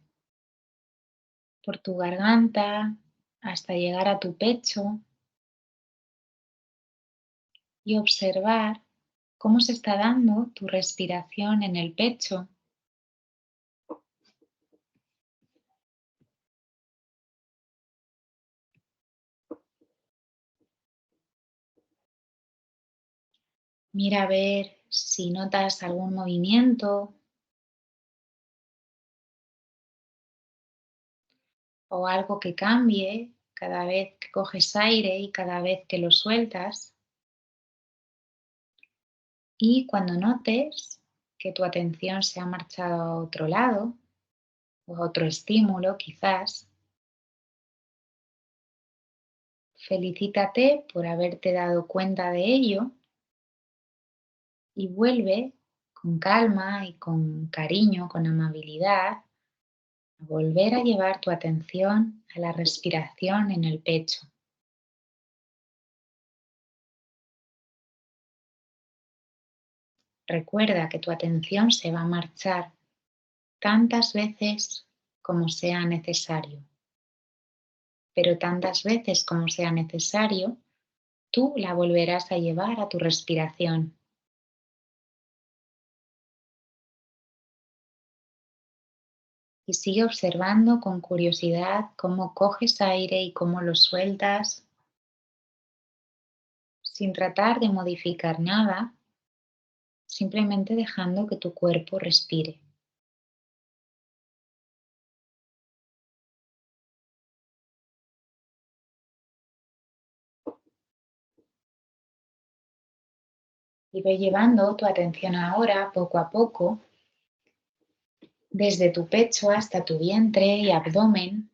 por tu garganta hasta llegar a tu pecho y observar cómo se está dando tu respiración en el pecho. Mira a ver si notas algún movimiento o algo que cambie cada vez que coges aire y cada vez que lo sueltas. Y cuando notes que tu atención se ha marchado a otro lado o a otro estímulo quizás, felicítate por haberte dado cuenta de ello y vuelve con calma y con cariño, con amabilidad, a volver a llevar tu atención a la respiración en el pecho. Recuerda que tu atención se va a marchar tantas veces como sea necesario, pero tantas veces como sea necesario, tú la volverás a llevar a tu respiración. Y sigue observando con curiosidad cómo coges aire y cómo lo sueltas, sin tratar de modificar nada, simplemente dejando que tu cuerpo respire. Y ve llevando tu atención ahora, poco a poco, desde tu pecho hasta tu vientre y abdomen,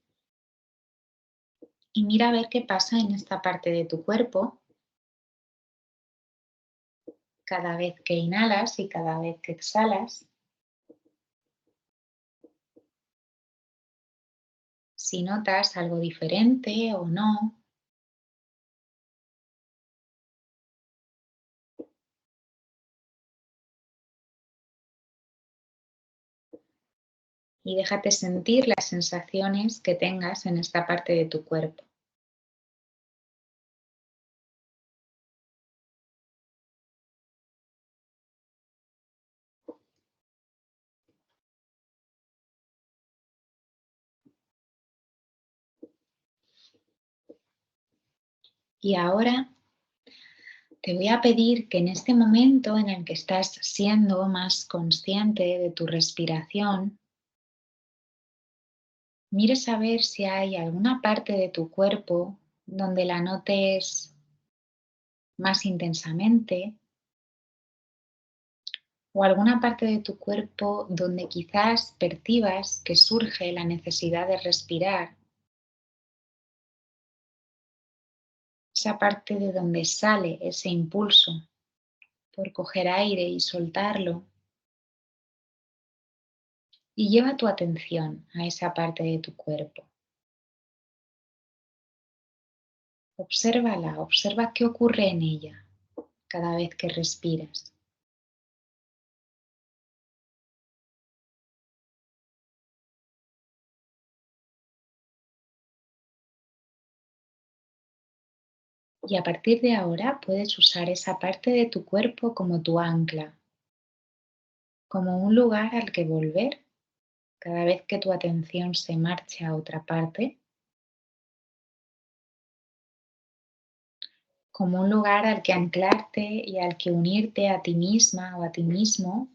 y mira a ver qué pasa en esta parte de tu cuerpo cada vez que inhalas y cada vez que exhalas. Si notas algo diferente o no, y déjate sentir las sensaciones que tengas en esta parte de tu cuerpo. Y ahora te voy a pedir que en este momento en el que estás siendo más consciente de tu respiración, mires a ver si hay alguna parte de tu cuerpo donde la notes más intensamente o alguna parte de tu cuerpo donde quizás percibas que surge la necesidad de respirar, esa parte de donde sale ese impulso por coger aire y soltarlo, y lleva tu atención a esa parte de tu cuerpo. Obsérvala, observa qué ocurre en ella cada vez que respiras. Y a partir de ahora puedes usar esa parte de tu cuerpo como tu ancla, como un lugar al que volver cada vez que tu atención se marche a otra parte, como un lugar al que anclarte y al que unirte a ti misma o a ti mismo,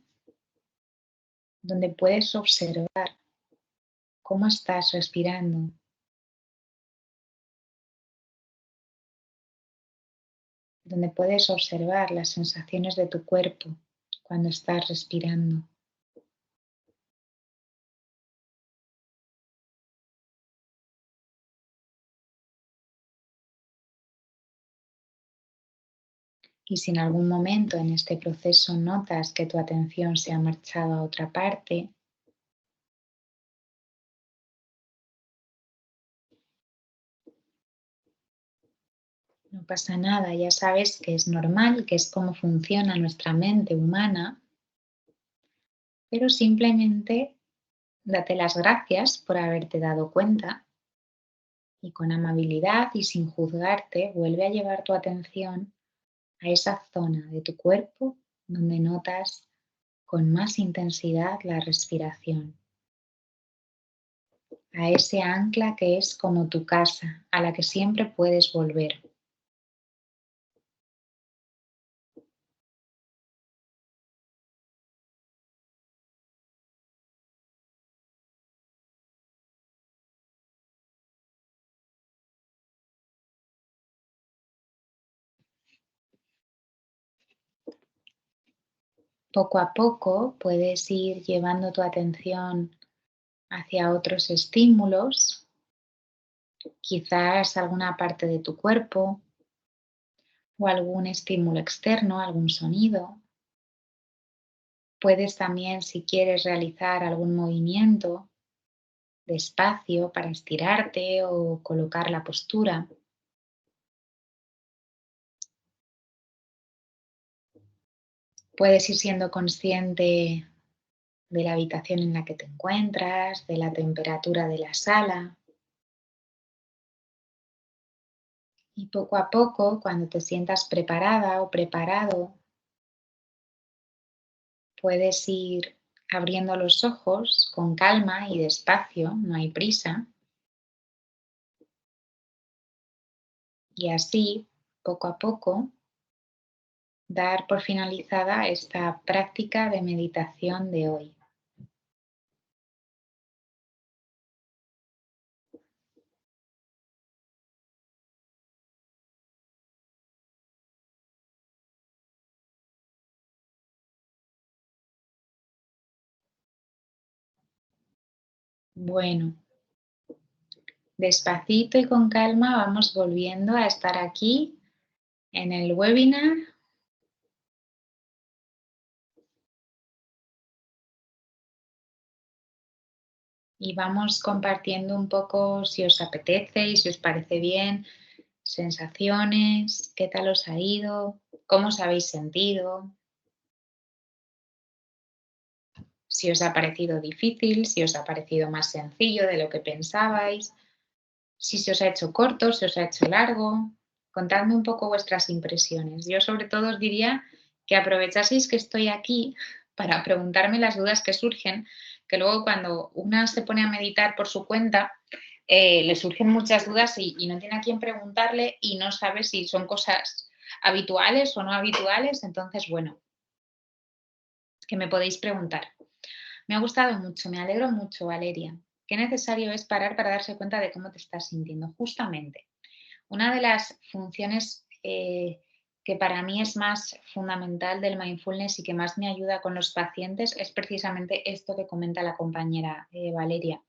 donde puedes observar cómo estás respirando, donde puedes observar las sensaciones de tu cuerpo cuando estás respirando. Y si en algún momento en este proceso notas que tu atención se ha marchado a otra parte, no pasa nada, ya sabes que es normal, que es como funciona nuestra mente humana, pero simplemente date las gracias por haberte dado cuenta y con amabilidad y sin juzgarte vuelve a llevar tu atención a esa zona de tu cuerpo donde notas con más intensidad la respiración, a ese ancla que es como tu casa, a la que siempre puedes volver. Poco a poco puedes ir llevando tu atención hacia otros estímulos, quizás alguna parte de tu cuerpo o algún estímulo externo, algún sonido. Puedes también, si quieres, realizar algún movimiento despacio para estirarte o colocar la postura. Puedes ir siendo consciente de la habitación en la que te encuentras, de la temperatura de la sala. Y poco a poco, cuando te sientas preparada o preparado, puedes ir abriendo los ojos con calma y despacio, no hay prisa. Y así, poco a poco, dar por finalizada esta práctica de meditación de hoy. Bueno, despacito y con calma vamos volviendo a estar aquí en el webinar y vamos compartiendo un poco si os apetece y si os parece bien, sensaciones, qué tal os ha ido, cómo os habéis sentido, si os ha parecido difícil, si os ha parecido más sencillo de lo que pensabais, si se os ha hecho corto, si os ha hecho largo. Contadme un poco vuestras impresiones. Yo sobre todo os diría que aprovechaseis que estoy aquí para preguntarme las dudas que surgen, que luego cuando una se pone a meditar por su cuenta, le surgen muchas dudas y no tiene a quién preguntarle y no sabe si son cosas habituales o no habituales. Entonces, bueno, que me podéis preguntar. Me ha gustado mucho, me alegro mucho, Valeria. Qué necesario es parar para darse cuenta de cómo te estás sintiendo. Justamente, una de las funciones que para mí es más fundamental del mindfulness y que más me ayuda con los pacientes es precisamente esto que comenta la compañera Valeria,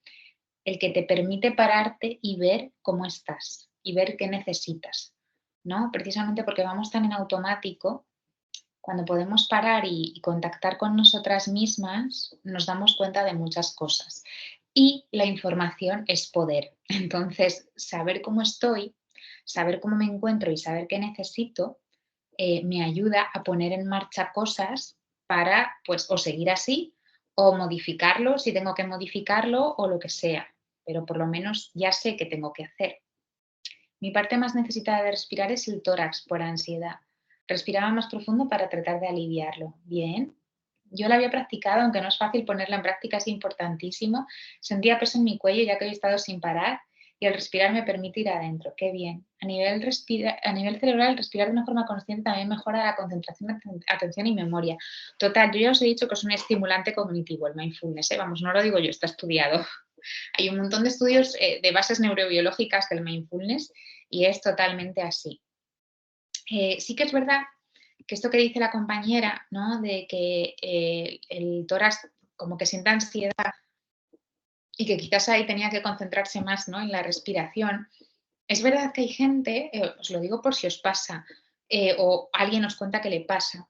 el que te permite pararte y ver cómo estás y ver qué necesitas, ¿no? Precisamente porque vamos tan en automático, cuando podemos parar y contactar con nosotras mismas, nos damos cuenta de muchas cosas. Y la información es poder. Entonces, saber cómo estoy saber cómo me encuentro y saber qué necesito, me ayuda a poner en marcha cosas para, pues, o seguir así o modificarlo si tengo que modificarlo o lo que sea, pero por lo menos ya sé qué tengo que hacer. Mi parte más necesitada de respirar es el tórax por ansiedad. Respiraba más profundo para tratar de aliviarlo. Bien. Yo la había practicado, aunque no es fácil ponerla en práctica, es importantísimo. Sentía peso en mi cuello ya que había estado sin parar y el respirar me permite ir adentro. Qué bien. A nivel cerebral, respirar de una forma consciente también mejora la concentración, atención y memoria. Total, yo ya os he dicho que es un estimulante cognitivo, el mindfulness, ¿eh? Vamos, no lo digo yo, está estudiado. Hay un montón de estudios de bases neurobiológicas del mindfulness y es totalmente así. Sí que es verdad que esto que dice la compañera, ¿no? De que el tórax como que sienta ansiedad y que quizás ahí tenía que concentrarse más, ¿no? En la respiración. Es verdad que hay gente, os lo digo por si os pasa, o alguien os cuenta que le pasa,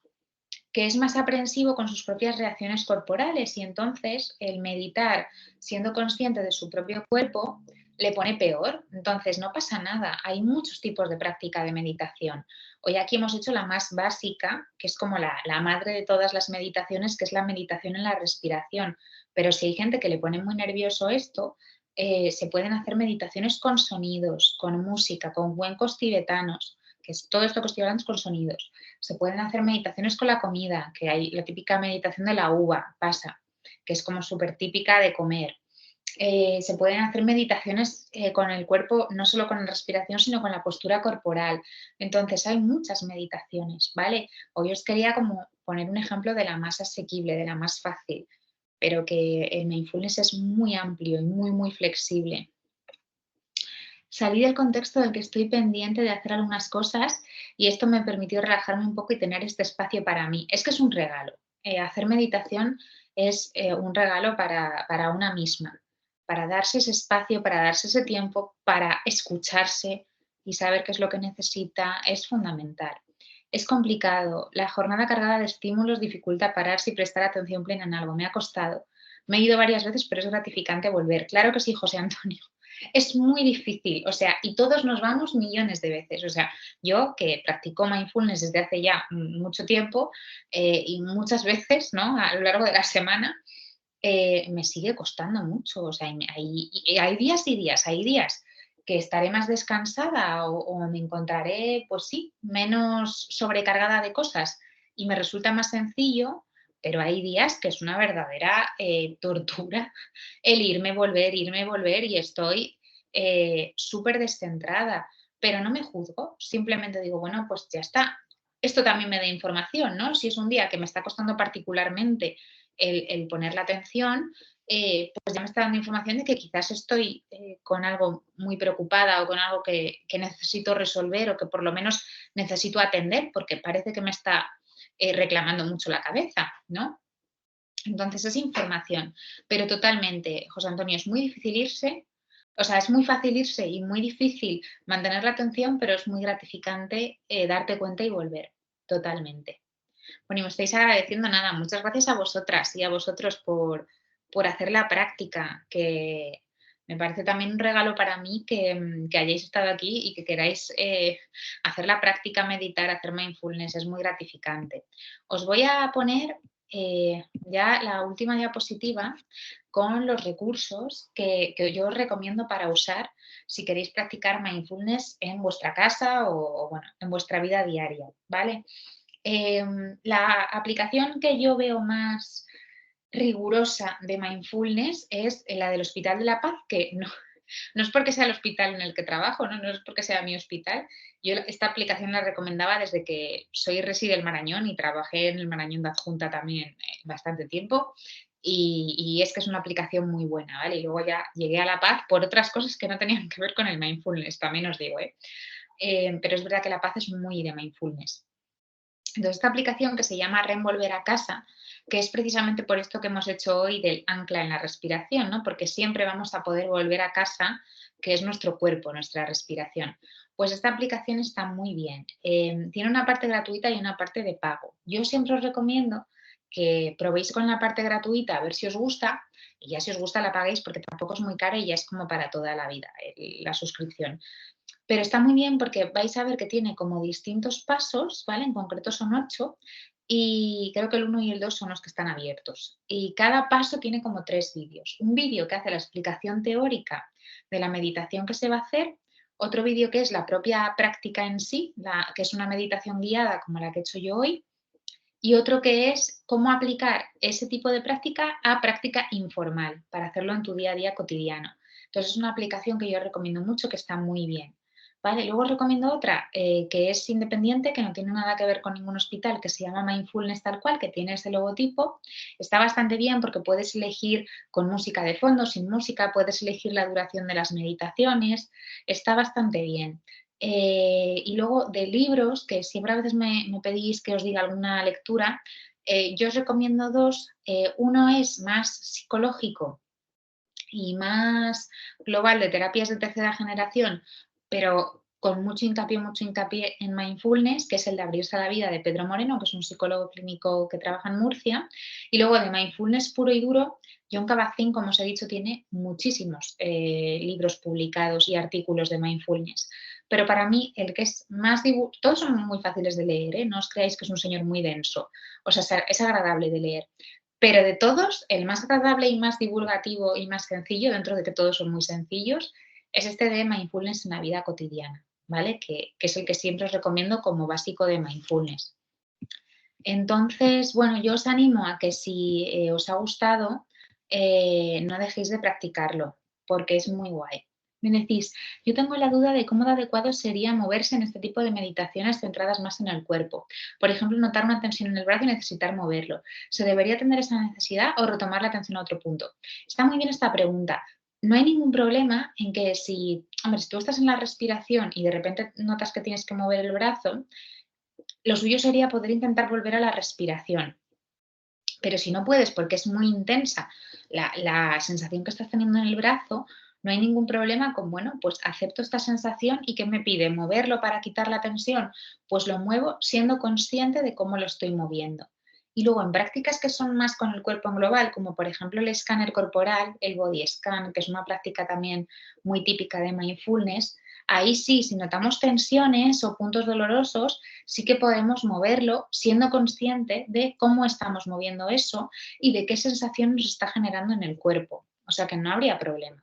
que es más aprensivo con sus propias reacciones corporales y entonces el meditar siendo consciente de su propio cuerpo le pone peor. Entonces no pasa nada, hay muchos tipos de práctica de meditación. Hoy aquí hemos hecho la más básica, que es como la madre de todas las meditaciones, que es la meditación en la respiración. Pero si hay gente que le pone muy nervioso esto, se pueden hacer meditaciones con sonidos, con música, con cuencos tibetanos, que es todo esto que estoy hablando es con sonidos. Se pueden hacer meditaciones con la comida, que hay la típica meditación de la uva, pasa, que es como súper típica de comer. Se pueden hacer meditaciones con el cuerpo, no solo con la respiración, sino con la postura corporal. Entonces, hay muchas meditaciones, ¿vale? Hoy os quería como poner un ejemplo de la más asequible, de la más fácil, pero que el mindfulness es muy amplio y muy, muy flexible. Salí del contexto del que estoy pendiente de hacer algunas cosas y esto me permitió relajarme un poco y tener este espacio para mí. Es que es un regalo. Hacer meditación es un regalo para una misma, para darse ese espacio, para darse ese tiempo, para escucharse y saber qué es lo que necesita, es fundamental. Es complicado. La jornada cargada de estímulos dificulta pararse y prestar atención plena en algo. Me ha costado. Me he ido varias veces, pero es gratificante volver. Claro que sí, José Antonio. Es muy difícil, o sea, y todos nos vamos millones de veces. O sea, yo que practico mindfulness desde hace ya mucho tiempo y muchas veces, ¿no? A lo largo de la semana, me sigue costando mucho. O sea, hay días y días, hay días que estaré más descansada o me encontraré, pues sí, menos sobrecargada de cosas y me resulta más sencillo, pero hay días que es una verdadera tortura el irme, volver y estoy súper descentrada, pero no me juzgo, simplemente digo, bueno, pues ya está. Esto también me da información, ¿no? Si es un día que me está costando particularmente el poner la atención, pues ya me está dando información de que quizás estoy con algo muy preocupada o con algo que necesito resolver o que por lo menos necesito atender porque parece que me está reclamando mucho la cabeza, ¿no? Entonces es información, pero totalmente, José Antonio, es muy difícil irse, o sea, es muy fácil irse y muy difícil mantener la atención, pero es muy gratificante darte cuenta y volver, totalmente. Bueno, y me estáis agradeciendo nada, muchas gracias a vosotras y a vosotros por hacer la práctica, que me parece también un regalo para mí que hayáis estado aquí y que queráis hacer la práctica, meditar, hacer mindfulness, es muy gratificante. Os voy a poner ya la última diapositiva con los recursos que yo os recomiendo para usar si queréis practicar mindfulness en vuestra casa o bueno, en vuestra vida diaria, ¿vale? La aplicación que yo veo más rigurosa de mindfulness es la del Hospital de la Paz, que no es porque sea el hospital en el que trabajo, no es porque sea mi hospital. Yo esta aplicación la recomendaba desde que soy resi del Marañón y trabajé en el Marañón de adjunta también bastante tiempo. Y es que es una aplicación muy buena, ¿vale? Y luego ya llegué a La Paz por otras cosas que no tenían que ver con el mindfulness, también os digo, ¿eh? Pero es verdad que La Paz es muy de mindfulness. Entonces, esta aplicación que se llama Reenvolver a casa, que es precisamente por esto que hemos hecho hoy del ancla en la respiración, ¿no? Porque siempre vamos a poder volver a casa, que es nuestro cuerpo, nuestra respiración. Pues esta aplicación está muy bien. Tiene una parte gratuita y una parte de pago. Yo siempre os recomiendo que probéis con la parte gratuita a ver si os gusta y ya si os gusta la paguéis porque tampoco es muy cara y ya es como para toda la vida la suscripción. Pero está muy bien porque vais a ver que tiene como distintos pasos, ¿vale? En concreto son 8 y creo que el uno y el 2 son los que están abiertos. Y cada paso tiene como 3 vídeos. Un vídeo que hace la explicación teórica de la meditación que se va a hacer, otro vídeo que es la propia práctica en sí, que es una meditación guiada como la que he hecho yo hoy, y otro que es cómo aplicar ese tipo de práctica a práctica informal, para hacerlo en tu día a día cotidiano. Entonces, es una aplicación que yo recomiendo mucho, que está muy bien. ¿Vale? Luego os recomiendo otra que es independiente, que no tiene nada que ver con ningún hospital, que se llama Mindfulness tal cual, que tiene ese logotipo. Está bastante bien porque puedes elegir con música de fondo, sin música, puedes elegir la duración de las meditaciones. Está bastante bien. Y luego de libros, que siempre a veces me pedís que os diga alguna lectura, yo os recomiendo dos. Uno es más psicológico y más global, de terapias de tercera generación, pero con mucho hincapié en mindfulness, que es el de Abrirse a la vida de Pedro Moreno, que es un psicólogo clínico que trabaja en Murcia. Y luego de mindfulness puro y duro, John Kabat-Zinn, como os he dicho, tiene muchísimos libros publicados y artículos de mindfulness. Pero para mí, el que es más todos son muy fáciles de leer, ¿eh? No os creáis que es un señor muy denso. O sea, es agradable de leer. Pero de todos, el más agradable y más divulgativo y más sencillo, dentro de que todos son muy sencillos, es este de Mindfulness en la vida cotidiana, ¿vale? Que es el que siempre os recomiendo como básico de Mindfulness. Entonces, bueno, yo os animo a que si os ha gustado, no dejéis de practicarlo, porque es muy guay. Me decís, yo tengo la duda de cómo de adecuado sería moverse en este tipo de meditaciones centradas más en el cuerpo. Por ejemplo, notar una tensión en el brazo y necesitar moverlo. ¿Se debería tener esa necesidad o retomar la atención a otro punto? Está muy bien esta pregunta. No hay ningún problema en que hombre, si tú estás en la respiración y de repente notas que tienes que mover el brazo, lo suyo sería poder intentar volver a la respiración. Pero si no puedes porque es muy intensa la sensación que estás teniendo en el brazo, no hay ningún problema con, bueno, pues acepto esta sensación y ¿qué me pide? ¿Moverlo para quitar la tensión? Pues lo muevo siendo consciente de cómo lo estoy moviendo. Y luego en prácticas que son más con el cuerpo en global, como por ejemplo el escáner corporal, el body scan, que es una práctica también muy típica de mindfulness, ahí sí, si notamos tensiones o puntos dolorosos, sí que podemos moverlo siendo consciente de cómo estamos moviendo eso y de qué sensación nos está generando en el cuerpo. O sea que no habría problema.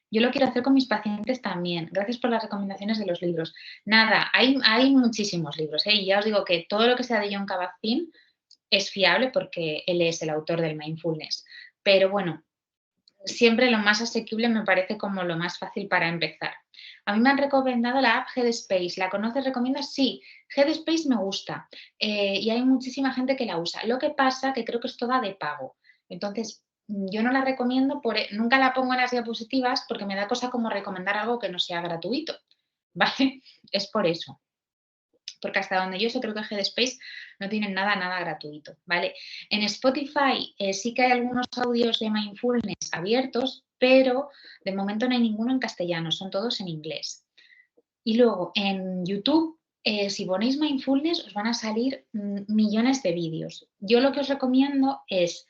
Yo lo quiero hacer con mis pacientes también. Gracias por las recomendaciones de los libros. Nada, hay muchísimos libros, ¿eh? Y ya os digo que todo lo que sea de John Kabat-Zinn es fiable porque él es el autor del mindfulness. Pero bueno, siempre lo más asequible me parece como lo más fácil para empezar. A mí me han recomendado la app Headspace. ¿La conoces? ¿Recomiendas? Sí, Headspace me gusta y hay muchísima gente que la usa. Lo que pasa que creo que es toda de pago. Entonces, yo no la recomiendo, nunca la pongo en las diapositivas porque me da cosa como recomendar algo que no sea gratuito, ¿vale? Es por eso, porque hasta donde yo sé creo que Headspace no tiene nada, nada gratuito, ¿vale? En Spotify sí que hay algunos audios de mindfulness abiertos, pero de momento no hay ninguno en castellano, son todos en inglés. Y luego en YouTube, si ponéis mindfulness, os van a salir millones de vídeos. Yo lo que os recomiendo es,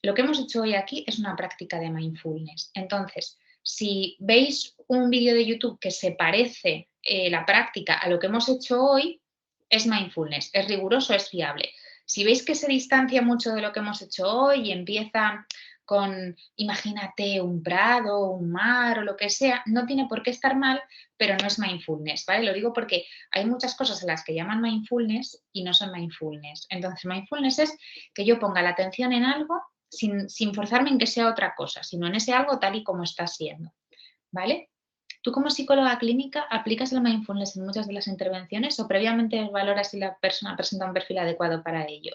lo que hemos hecho hoy aquí es una práctica de mindfulness. Entonces, si veis un vídeo de YouTube que se parece la práctica a lo que hemos hecho hoy, es mindfulness, es riguroso, es fiable. Si veis que se distancia mucho de lo que hemos hecho hoy y empieza con, imagínate, un prado, un mar o lo que sea, no tiene por qué estar mal, pero no es mindfulness, ¿vale? Lo digo porque hay muchas cosas a las que llaman mindfulness y no son mindfulness. Entonces, mindfulness es que yo ponga la atención en algo sin forzarme en que sea otra cosa, sino en ese algo tal y como está siendo, ¿vale? ¿Tú como psicóloga clínica aplicas el mindfulness en muchas de las intervenciones o previamente valoras si la persona presenta un perfil adecuado para ello?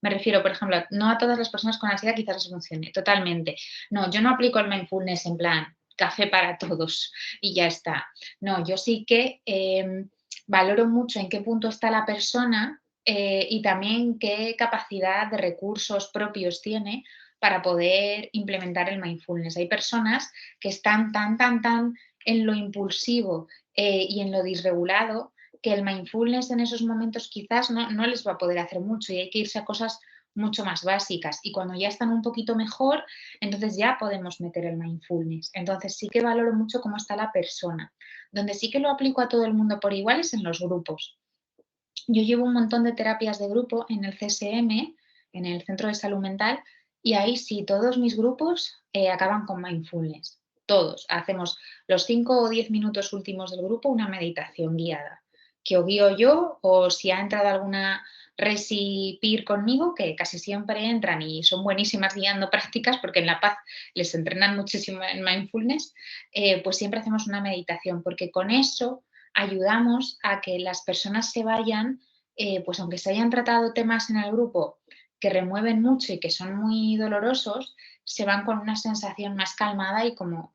Me refiero, por ejemplo, no a todas las personas con ansiedad quizás les funcione, totalmente. No, yo no aplico el mindfulness en plan café para todos y ya está. No, yo sí que valoro mucho en qué punto está la persona y también qué capacidad de recursos propios tiene para poder implementar el mindfulness. Hay personas que están tan en lo impulsivo y en lo disregulado que el mindfulness en esos momentos quizás no les va a poder hacer mucho y hay que irse a cosas mucho más básicas y cuando ya están un poquito mejor, entonces ya podemos meter el mindfulness. Entonces sí que valoro mucho cómo está la persona. Donde sí que lo aplico a todo el mundo por igual es en los grupos. Yo llevo un montón de terapias de grupo en el CSM, en el Centro de Salud Mental, y ahí sí, todos mis grupos acaban con mindfulness. Todos. Hacemos los 5 o 10 minutos últimos del grupo una meditación guiada, que o guío yo o si ha entrado alguna resi peer conmigo, que casi siempre entran y son buenísimas guiando prácticas porque en La Paz les entrenan muchísimo en mindfulness, pues siempre hacemos una meditación porque con eso ayudamos a que las personas se vayan, pues aunque se hayan tratado temas en el grupo que remueven mucho y que son muy dolorosos, se van con una sensación más calmada y como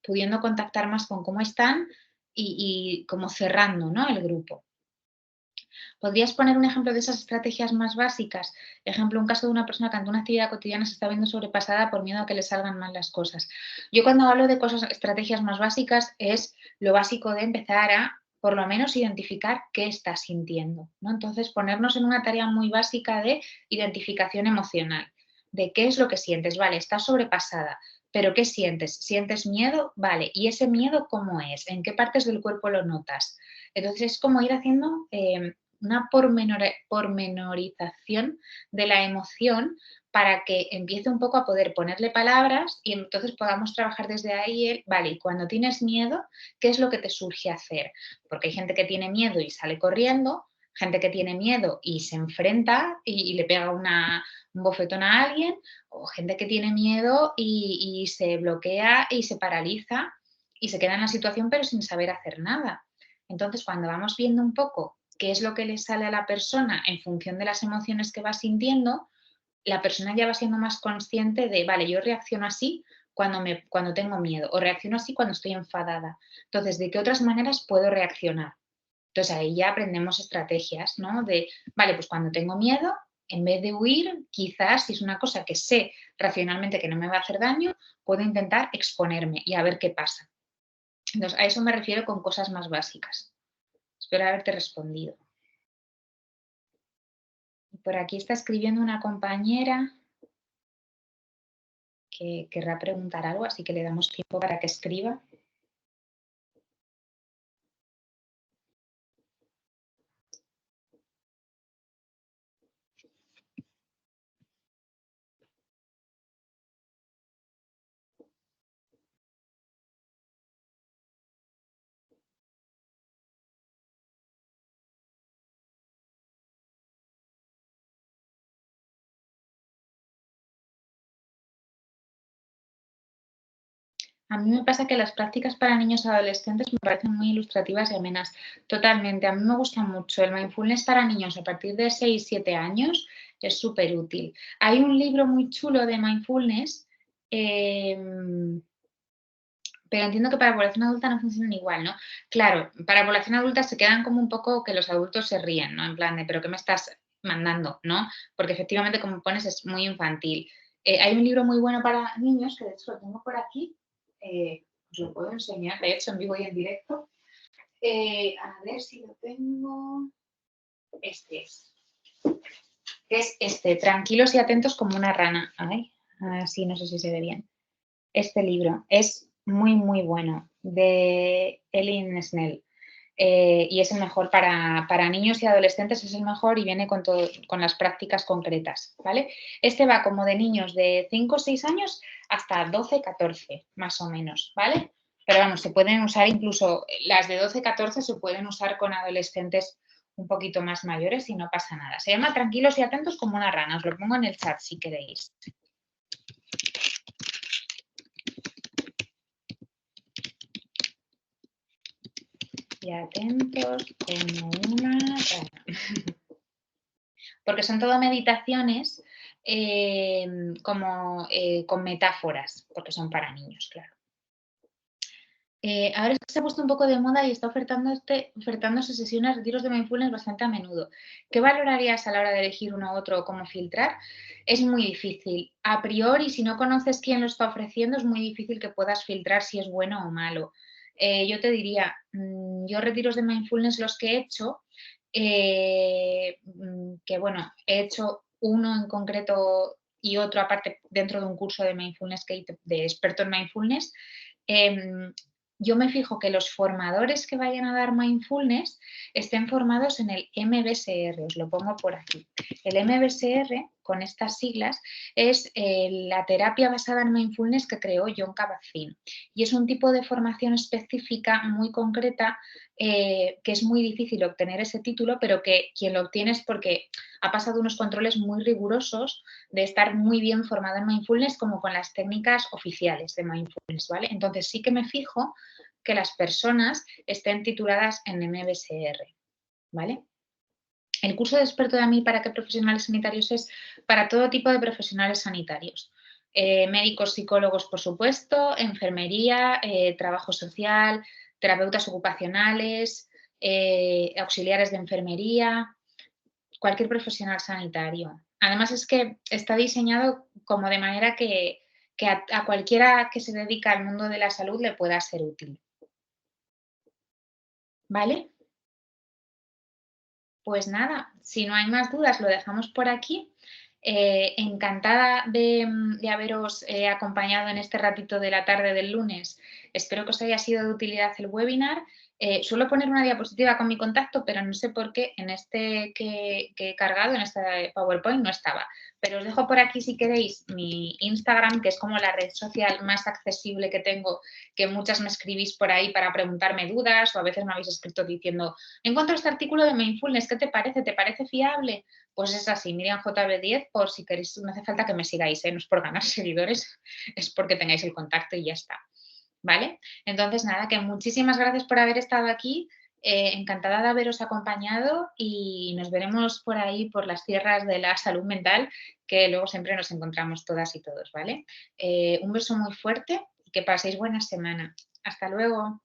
pudiendo contactar más con cómo están y como cerrando, ¿no?, el grupo. ¿Podrías poner un ejemplo de esas estrategias más básicas? Ejemplo, un caso de una persona que ante una actividad cotidiana se está viendo sobrepasada por miedo a que le salgan mal las cosas. Yo cuando hablo de cosas, estrategias más básicas es lo básico de empezar a, por lo menos, identificar qué estás sintiendo, ¿no? Entonces, ponernos en una tarea muy básica de identificación emocional, de qué es lo que sientes. Vale, estás sobrepasada, pero ¿qué sientes? ¿Sientes miedo? Vale, ¿y ese miedo cómo es? ¿En qué partes del cuerpo lo notas? Entonces, es como ir haciendo una pormenorización de la emoción para que empiece un poco a poder ponerle palabras y entonces podamos trabajar desde ahí el, vale, y cuando tienes miedo, ¿qué es lo que te surge hacer? Porque hay gente que tiene miedo y sale corriendo, gente que tiene miedo y se enfrenta y le pega un bofetón a alguien, o gente que tiene miedo y se bloquea y se paraliza y se queda en la situación pero sin saber hacer nada. Entonces, cuando vamos viendo un poco qué es lo que le sale a la persona en función de las emociones que va sintiendo, la persona ya va siendo más consciente de, vale, yo reacciono así cuando tengo miedo o reacciono así cuando estoy enfadada. Entonces, ¿de qué otras maneras puedo reaccionar? Entonces, ahí ya aprendemos estrategias, ¿no? De, vale, pues cuando tengo miedo, en vez de huir, quizás si es una cosa que sé racionalmente que no me va a hacer daño, puedo intentar exponerme y a ver qué pasa. Entonces, a eso me refiero con cosas más básicas. Espero haberte respondido. Por aquí está escribiendo una compañera que querrá preguntar algo, así que le damos tiempo para que escriba. A mí me pasa que las prácticas para niños y adolescentes me parecen muy ilustrativas y amenas. Totalmente, a mí me gusta mucho. El mindfulness para niños a partir de 6-7 años es súper útil. Hay un libro muy chulo de mindfulness, pero entiendo que para población adulta no funcionan igual, ¿no? Claro, para población adulta se quedan como un poco que los adultos se ríen, ¿no? En plan de, ¿pero qué me estás mandando, no? Porque efectivamente, como pones, es muy infantil. Hay un libro muy bueno para niños, que de hecho lo tengo por aquí, os lo puedo enseñar, de hecho, en vivo y en directo. A ver si lo tengo. Este es. Es este, Tranquilos y atentos como una rana. Ay, así no sé si se ve bien. Este libro es muy, muy bueno, de Ellen Snell. Y es el mejor para niños y adolescentes, es el mejor y viene con las prácticas concretas, ¿vale? Este va como de niños de 5 o 6 años hasta 12, 14, más o menos, ¿vale? Pero vamos, se pueden usar incluso, las de 12, 14 se pueden usar con adolescentes un poquito más mayores y no pasa nada. Se llama Tranquilos y atentos como una rana, os lo pongo en el chat si queréis. Y atentos como una rana. Porque son todo meditaciones con metáforas, porque son para niños, claro. Ahora es que se ha puesto un poco de moda y está ofertándose sesiones, retiros de mindfulness bastante a menudo. ¿Qué valorarías a la hora de elegir uno u otro o cómo filtrar? Es muy difícil. A priori, si no conoces quién lo está ofreciendo, es muy difícil que puedas filtrar si es bueno o malo. Yo te diría, yo retiros de mindfulness los que he hecho, que bueno, he hecho uno en concreto y otro aparte dentro de un curso de mindfulness de experto en mindfulness, yo me fijo que los formadores que vayan a dar mindfulness estén formados en el MBSR, os lo pongo por aquí. El MBSR, con estas siglas, es la terapia basada en mindfulness que creó John Kabat-Zinn y es un tipo de formación específica muy concreta que es muy difícil obtener ese título, pero que quien lo obtiene es porque ha pasado unos controles muy rigurosos de estar muy bien formado en mindfulness como con las técnicas oficiales de mindfulness, ¿vale? Entonces sí que me fijo que las personas estén tituladas en MBSR, ¿vale? El curso de experto de AMI para qué profesionales sanitarios es para todo tipo de profesionales sanitarios. Médicos, psicólogos, por supuesto, enfermería, trabajo social, terapeutas ocupacionales, auxiliares de enfermería, cualquier profesional sanitario. Además es que está diseñado como de manera que a cualquiera que se dedica al mundo de la salud le pueda ser útil. ¿Vale? Pues nada, si no hay más dudas, lo dejamos por aquí. Encantada de haberos acompañado en este ratito de la tarde del lunes. Espero que os haya sido de utilidad el webinar. Suelo poner una diapositiva con mi contacto, pero no sé por qué en este que he cargado, en este PowerPoint, no estaba. Pero os dejo por aquí, si queréis, mi Instagram, que es como la red social más accesible que tengo, que muchas me escribís por ahí para preguntarme dudas o a veces me habéis escrito diciendo encuentro este artículo de Mindfulness, ¿qué te parece? ¿Te parece fiable? Pues es así, Miriam JB10, por si queréis, no hace falta que me sigáis, no es por ganar seguidores, es porque tengáis el contacto y ya está, ¿vale? Entonces, nada, que muchísimas gracias por haber estado aquí, encantada de haberos acompañado y nos veremos por ahí, por las tierras de la salud mental, que luego siempre nos encontramos todas y todos, ¿vale? Un beso muy fuerte y que paséis buena semana. Hasta luego.